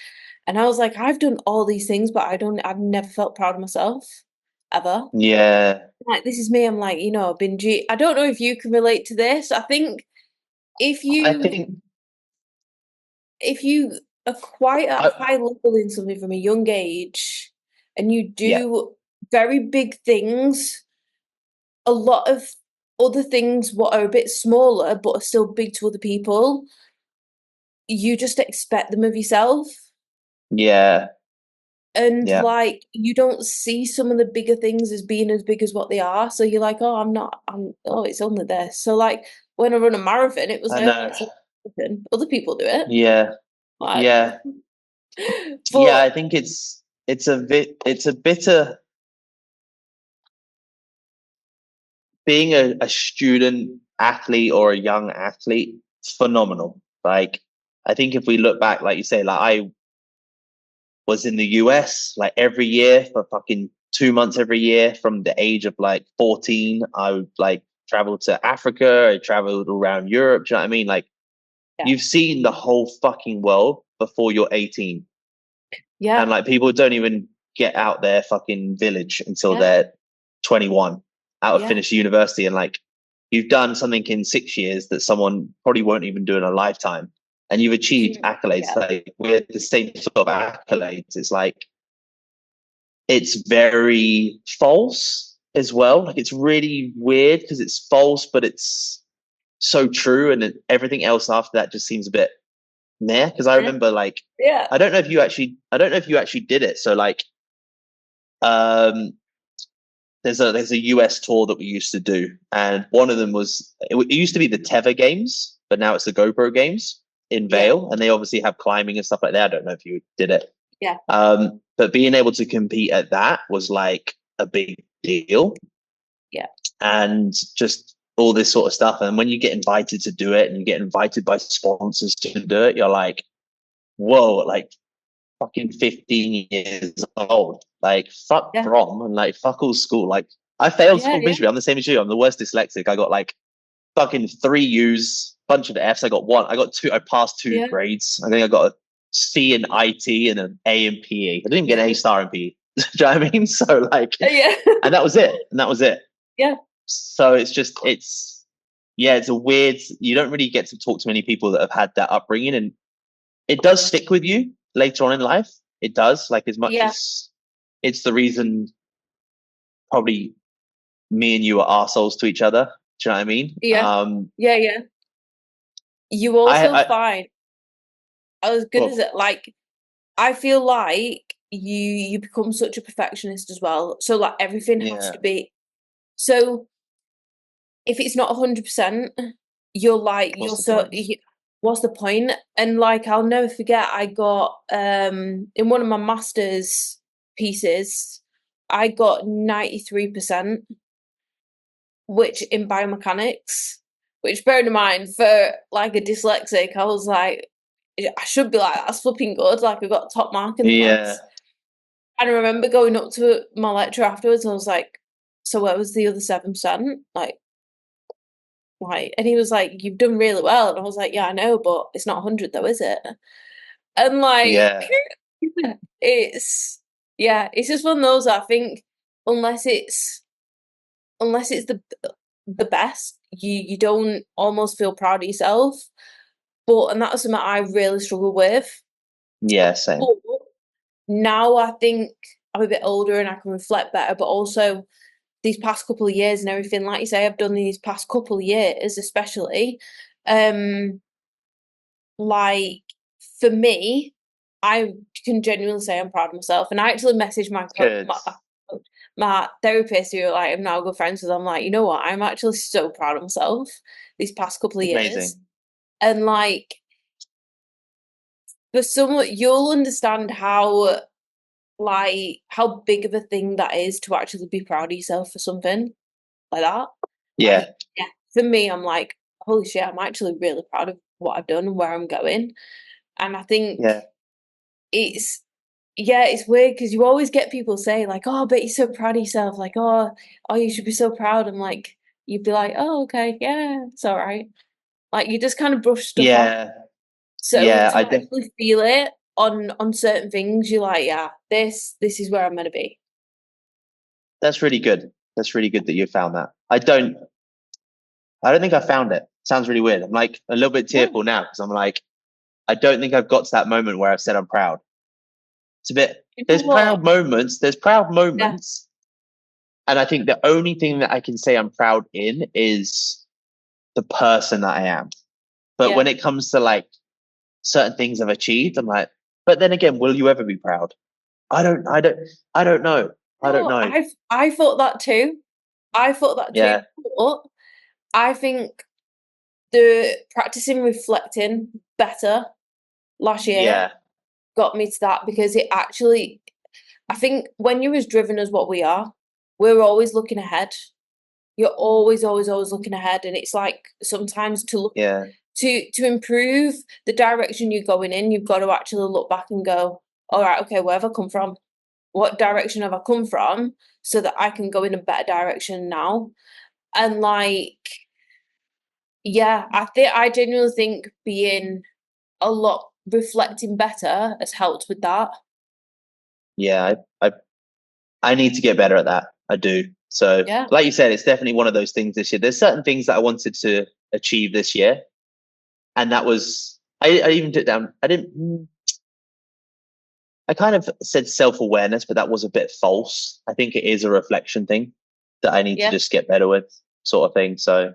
And I was like, I've done all these things, but I've never felt proud of myself. Ever. Yeah. Like this is me, I'm like, I don't know if you can relate to this. I think if I you think. if you are quite at a I, high level in something from a young age and you yeah. do very big things, a lot of other things what are a bit smaller but are still big to other people, you just expect them of yourself. Yeah. And Yeah. like you don't see some of the bigger things as being as big as what they are. So you're like, oh, it's only this. So like when I run a marathon, it was I like, oh, know. it's a marathon. Other people do it. Yeah. Like, Yeah. Yeah. I but think it's a bit of being a student athlete or a young athlete. It's phenomenal. Like I think if we look back, like you say, like I was in the US like every year for fucking 2 months every year from the age of like 14. I would like travel to Africa. I traveled around Europe. Do you know what I mean? Like yeah, you've seen the whole fucking world before you're 18. And yeah, like people don't even get out their fucking village until yeah, they're 21, out of yeah. finished university. And like you've done something in 6 years that someone probably won't even do in a lifetime. And you've achieved accolades Yeah, like with the same sort of accolades. It's like it's very false as well. Like it's really weird because it's false, but it's so true. And everything else after that just seems a bit meh. Because I yeah, remember like yeah, I don't know if you actually did it. So like um there's a US tour that we used to do, and one of them was it used to be the Tether Games, but now it's the GoPro Games in yeah, Vale, and they obviously have climbing and stuff like that. I don't know if you did it, yeah, but being able to compete at that was like a big deal, yeah, and just all this sort of stuff. And when you get invited to do it, and you get invited by sponsors to do it, you're like, whoa, like fucking 15 years old. Like, fuck yeah, prom and like, fuck all school. Like, I failed yeah, school yeah, visually. I'm the same as you. I'm the worst dyslexic. I got like fucking 3 U's, bunch of F's. I got one. I got two. I passed two yeah, grades. I think I got a C in IT and an A in PE. I didn't even get an A star in PE. Do you know what I mean? So like, yeah, and that was it. And that was it. yeah, So yeah, it's a weird, you don't really get to talk to many people that have had that upbringing, and it does stick with you later on in life. It does, like as much yeah, as it's the reason probably me and you are arseholes to each other. Do you know what I mean? yeah, yeah, yeah. You I, also I, find as good as well, it like I feel like you become such a perfectionist as well. So like everything has yeah, to be so if it's not 100%, you're like, What's the point? what's the point? And like, I'll never forget, I got, in one of my master's pieces, I got 93%, which in biomechanics, which bearing in mind for like a dyslexic, I was like, I should be like, that's flipping good. Like, I got a top mark in the Yeah, class. And I remember going up to my lecturer afterwards, and I was like, so where was the other 7%? And he was like, you've done really well. And I was like, yeah, I know, but it's not 100 though, is it? And like, yeah, it's, yeah, it's just one of those, I think, unless it's, unless it's the best, you don't almost feel proud of yourself. But, and that's something I really struggle with. yeah. Same. But now I think I'm a bit older and I can reflect better, but also these past couple of years and everything, like you say, I've done these past couple of years, especially, like for me, I can genuinely say I'm proud of myself. And I actually messaged Good. my therapist, who like I'm now good friends with. I'm like, you know what? I'm actually so proud of myself these past couple of years. Amazing. And like for someone, you'll understand how how big of a thing that is to actually be proud of yourself for something like that. Like, Yeah, yeah, for me, I'm like, holy shit, I'm actually really proud of what I've done and where I'm going. And I think yeah, it's, yeah, it's weird because you always get people say like, "Oh, but you're so proud of yourself." Like, "Oh, you should be so proud." I'm like, you'd be like, "Oh, okay, yeah, it's all right." Like you just kind of brush stuff off. yeah, So yeah. to actually feel it on certain things, you're like, "Yeah, this is where I'm gonna be." That's really good. That's really good that you found that. I don't think I found it. Sounds really weird. I'm like a little bit Yeah, tearful now because I'm like, I don't think I've got to that moment where I've said I'm proud. It's a bit, you know what? there's proud Yeah, moments. And I think the only thing that I can say I'm proud in is the person that I am. But when yeah. it comes to like certain things I've achieved, I'm like, but then again, will you ever be proud? I don't, I don't, I don't know. I don't No, know. I thought that too. I thought that too. Yeah. But I think the practicing reflecting better last year Yeah. got me to that because it actually, I think when you're as driven as what we are, we're always looking ahead. You're always, always, always looking ahead. And it's like sometimes to look Yeah. to improve the direction you're going in, you've got to actually look back and go, all right, okay, where have I come from? What direction have I come from so that I can go in a better direction now? And like, yeah, I genuinely think being a lot reflecting better has helped with that. Yeah. I need to get better at that. I do. So, Yeah. like you said, it's definitely one of those things this year. There's certain things that I wanted to achieve this year, and that was I even took down. I didn't. I kind of said self awareness, but that was a bit false. I think it is a reflection thing that I need to Yeah. just get better with, sort of thing. So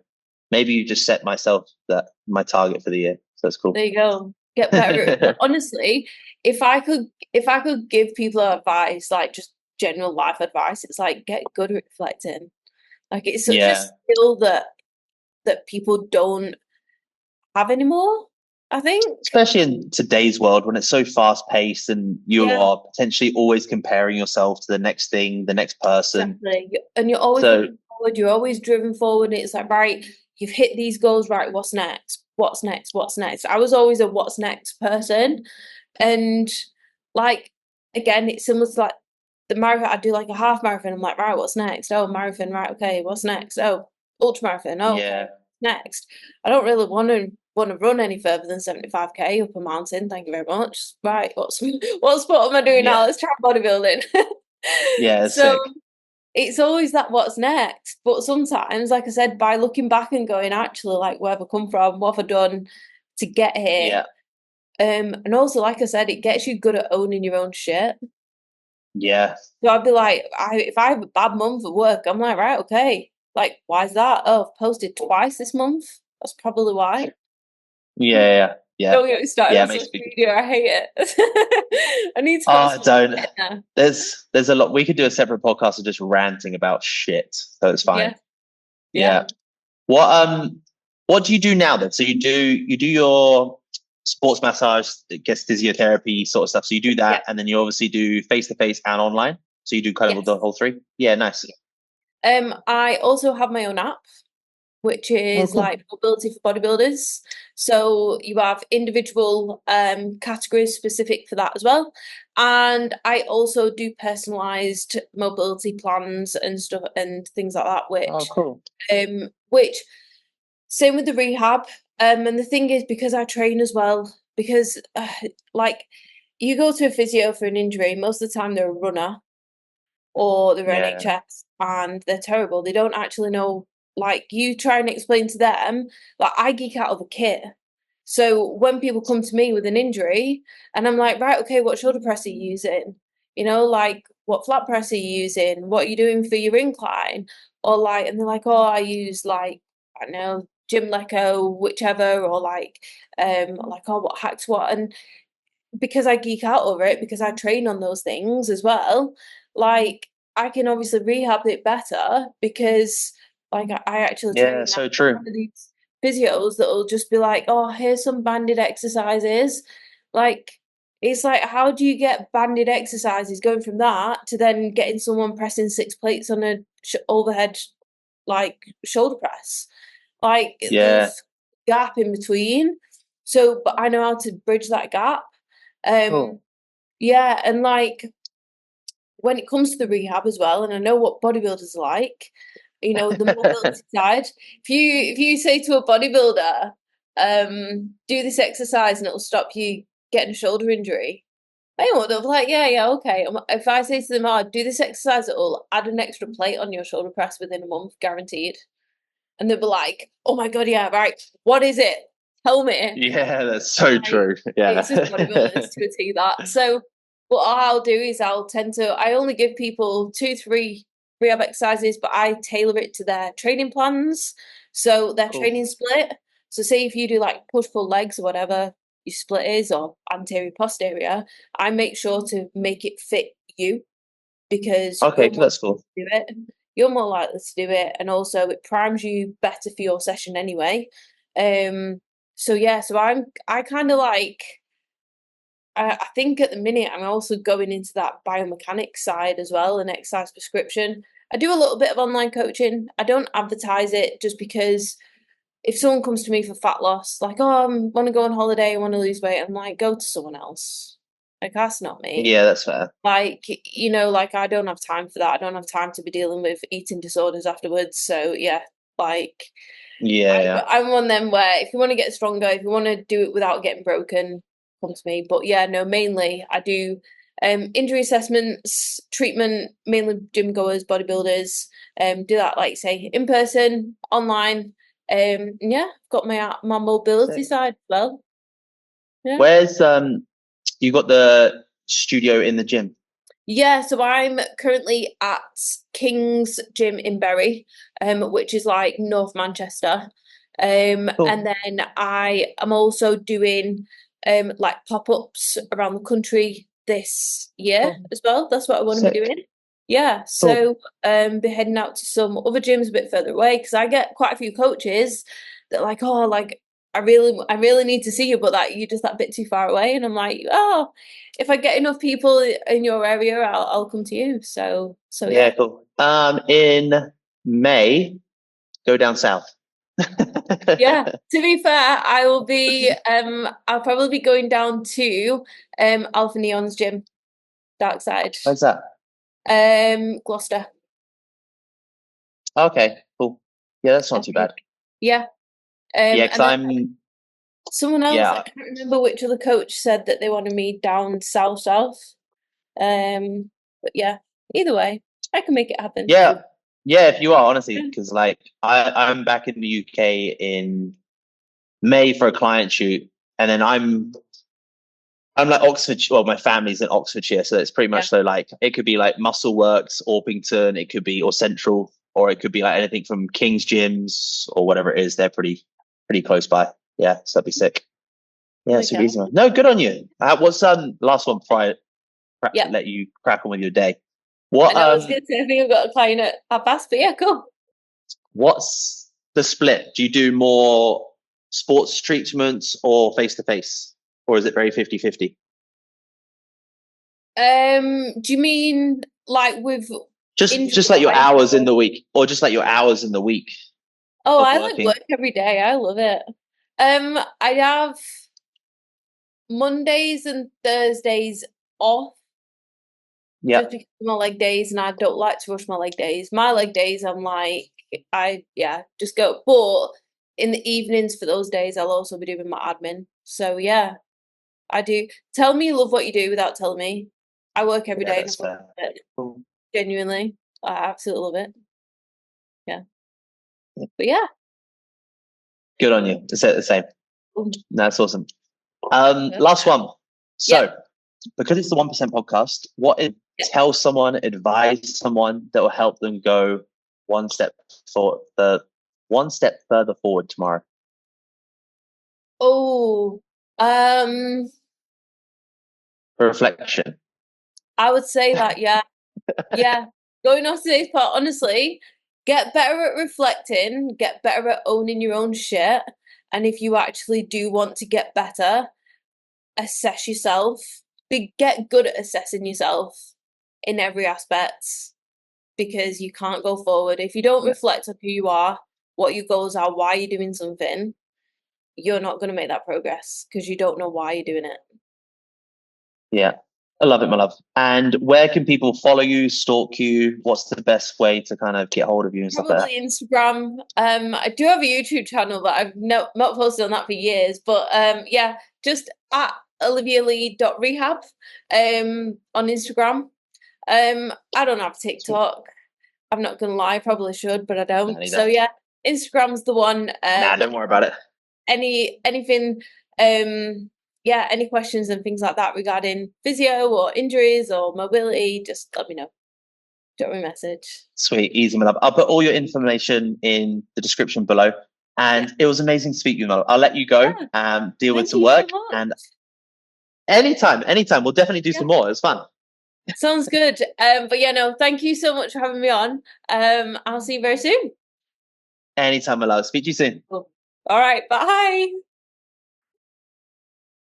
maybe you just set myself that my target for the year. So that's cool. There you go. Get better. Honestly, if I could give people advice, like just general life advice, it's like get good at reflecting. Like it's such a Yeah. skill that people don't have anymore, I think. Especially in today's world when it's so fast paced and you Yeah, are potentially always comparing yourself to the next thing, the next person. exactly. And you're always So looking forward, you're always driven forward. It's like, right, you've hit these goals, right, what's next? What's next? What's next? I was always a what's next person. And like again, it's similar to like the marathon. I do like a half marathon. I'm like, right, what's next? Oh, marathon, right, okay, what's next? Oh, ultra marathon. Oh, okay, yeah, next. I don't really want to run any further than 75k up a mountain. Thank you very much. Right, what sport am I doing now? yeah, Let's try bodybuilding. yeah, it's So sick. it's always that what's next. But sometimes, like I said, by looking back and going, actually, like where have I come from? What have I done to get here? Yeah, And also, like I said, it gets you good at owning your own shit. yeah, So I'd be like, if I have a bad month at work, I'm like, right, okay. Like, why is that? Oh, I've posted twice this month. That's probably why. yeah, yeah, Don't get me started yeah. on It makes social me. media. I hate it. I need to Oh, put I some don't. shit in there. There's a lot. We could do a separate podcast of just ranting about shit, so it's fine. Yeah, yeah. Yeah, What do you do now then? So you do your sports massage, I guess physiotherapy sort of stuff. So you do Yeah. that, and then you obviously do face to face and online. So you do kind of Yes. the whole three. Yeah, nice. I also have my own app, which Oh, is cool. like mobility for bodybuilders. So you have individual categories specific for that as well. And I also do personalized mobility plans and stuff and things like that, Oh, cool. which same with the rehab. And the thing is, because I train as well, because like you go to a physio for an injury, most of the time they're a runner or they're Yeah, NHS and they're terrible. They don't actually know. Like you try and explain to them, like I geek out of a kit. So when people come to me with an injury, and I'm like, right, okay, what shoulder press are you using? Like what flat press are you using? What are you doing for your incline? Or like, and they're like, oh, I use like I don't know, Gym Leco, whichever, or like oh, what hacks what, and because I geek out over it, because I train on those things as well, like I can obviously rehab it better because like I actually yeah, train. I'm so not true. one of these physios that will just be like, oh, here's some banded exercises. Like it's like how do you get banded exercises going from that to then getting someone pressing 6 plates on a overhead like shoulder press? Like Yeah, there's gap in between. So, but I know how to bridge that gap. Um, cool. yeah, and like when it comes to the rehab as well, and I know what bodybuilders are like, the mobility side. If you say to a bodybuilder, do this exercise and it'll stop you getting a shoulder injury, they would have like, yeah, yeah, okay. If I say to them, oh, do this exercise, it'll add an extra plate on your shoulder press within a month, guaranteed. And they'll be like, oh my god, yeah, right. What is it? Tell me. Yeah, that's so Like, true. Yeah. it's just bodybuilders to a T that. So what I'll do is I only give people 2, 3 rehab exercises, but I tailor it to their training plans. So their Cool. training split. So say if you do like push pull legs or whatever your split is or anterior posterior, I make sure to make it fit you because Okay, cool, that's cool. do it. You're more likely to do it, and also it primes you better for your session anyway. Um, so yeah, so I kind of like I think at the minute I'm also going into that biomechanics side as well and exercise prescription. I do a little bit of online coaching. I don't advertise it just because if someone comes to me for fat loss, like, oh, I want to go on holiday, I want to lose weight, I'm like, go to someone else. Like, that's not me. Yeah, that's fair. Like, like I don't have time for that. I don't have time to be dealing with eating disorders afterwards. So yeah, like Yeah, yeah. I'm one of them where if you want to get stronger, if you want to do it without getting broken, come to me. But yeah, no, mainly I do injury assessments, treatment, mainly gym goers, bodybuilders. Do that like say in person, online. And yeah, got my mobility Sick. side as well. Yeah. Where's you got the studio in the gym? Yeah, so I'm currently at King's Gym in Bury, which is like North Manchester. And Cool. then I am also doing like pop-ups around the country this year Cool. as well. That's what I want to be Sick. doing. Yeah, Cool. so be heading out to some other gyms a bit further away because I get quite a few coaches that like, oh, like I really need to see you, but that you're just that bit too far away. And I'm like, oh, if I get enough people in your area, I'll come to you. So Yeah, yeah. cool. In May, go down south. Yeah. To be fair, I'll probably be going down to Alpha Neon's gym, Dark Side. Where's that? Gloucester. Okay, cool. Yeah, that's not too bad. Yeah. Yeah, because And then I'm someone else, I yeah, can't remember which other coach said that they wanted me down south. But yeah, either way, I can make it happen. yeah, yeah. If you are honestly, Yeah. because like I'm back in the UK in May for a client shoot, and then I'm like Oxford. Well, my family's in Oxfordshire, so it's pretty Yeah. much so like it could be like Muscle Works, Orpington, it could be or Central, or it could be like anything from King's Gyms or whatever it is. They're pretty close by. Yeah, so that'd be sick. Yeah, super Okay. easy one. No, good on you. What's last one before I Yeah. let you crack on with your day? What And I was going to say, I think I've got a client at half past, but yeah, cool. what's the split? Do you do more sports treatments or face to face, or is it very 50-50? Do you mean like with Just like your injury-wise hours in or? the week, or just like your hours in the week Oh, of I like working. work every day. I love it. I have Mondays and Thursdays off Yeah, just because of my leg days, and I don't like to rush my leg days. My leg days, I'm like, just go. But in the evenings for those days, I'll also be doing my admin. So yeah, I do. Tell me you love what you do without telling me. I work every yeah, day and I that's love fair. it. Cool. Genuinely, I absolutely love it. Yeah, but yeah. Good on you to say the same. Um, That's awesome. Perfect. Last one. Yep. So, because it's the 1% podcast, Yep. tell someone, advise someone that will help them go one step for the one step further forward tomorrow? Oh, um, Reflection. I would say that, yeah. Yeah. Going off today's part, honestly, get better at reflecting, get better at owning your own shit. And if you actually do want to get better, assess yourself. Get good at assessing yourself in every aspect because you can't go forward. If you don't Yeah. reflect on who you are, what your goals are, why you're doing something, you're not going to make that progress because you don't know why you're doing it. Yeah. I love it, my love. And where can people follow you, stalk you? What's the best way to kind of get hold of you and stuff like that? Probably Instagram. I do have a YouTube channel, but I've not posted on that for years. But yeah, just at olivialee.rehab on Instagram. I don't have Sweet. TikTok. I'm not gonna lie, I probably should, but I Nah, don't. So neither. yeah, Instagram's the one. Nah, don't worry about it. Anything yeah, any questions and things like that regarding physio or injuries or mobility, just let me know. Drop me a message. Sweet, easy, my love. I'll put all your information in the description below. Yeah. And it was amazing to speak to you, my love. I'll let you go, Yeah. deal with Thank some you so work. much. And anytime, we'll definitely do Yeah. some more. It was fun. Sounds good. But yeah, no, thank you so much for having me on. I'll see you very soon. Anytime, my love. Speak to you soon. Cool. All right, bye.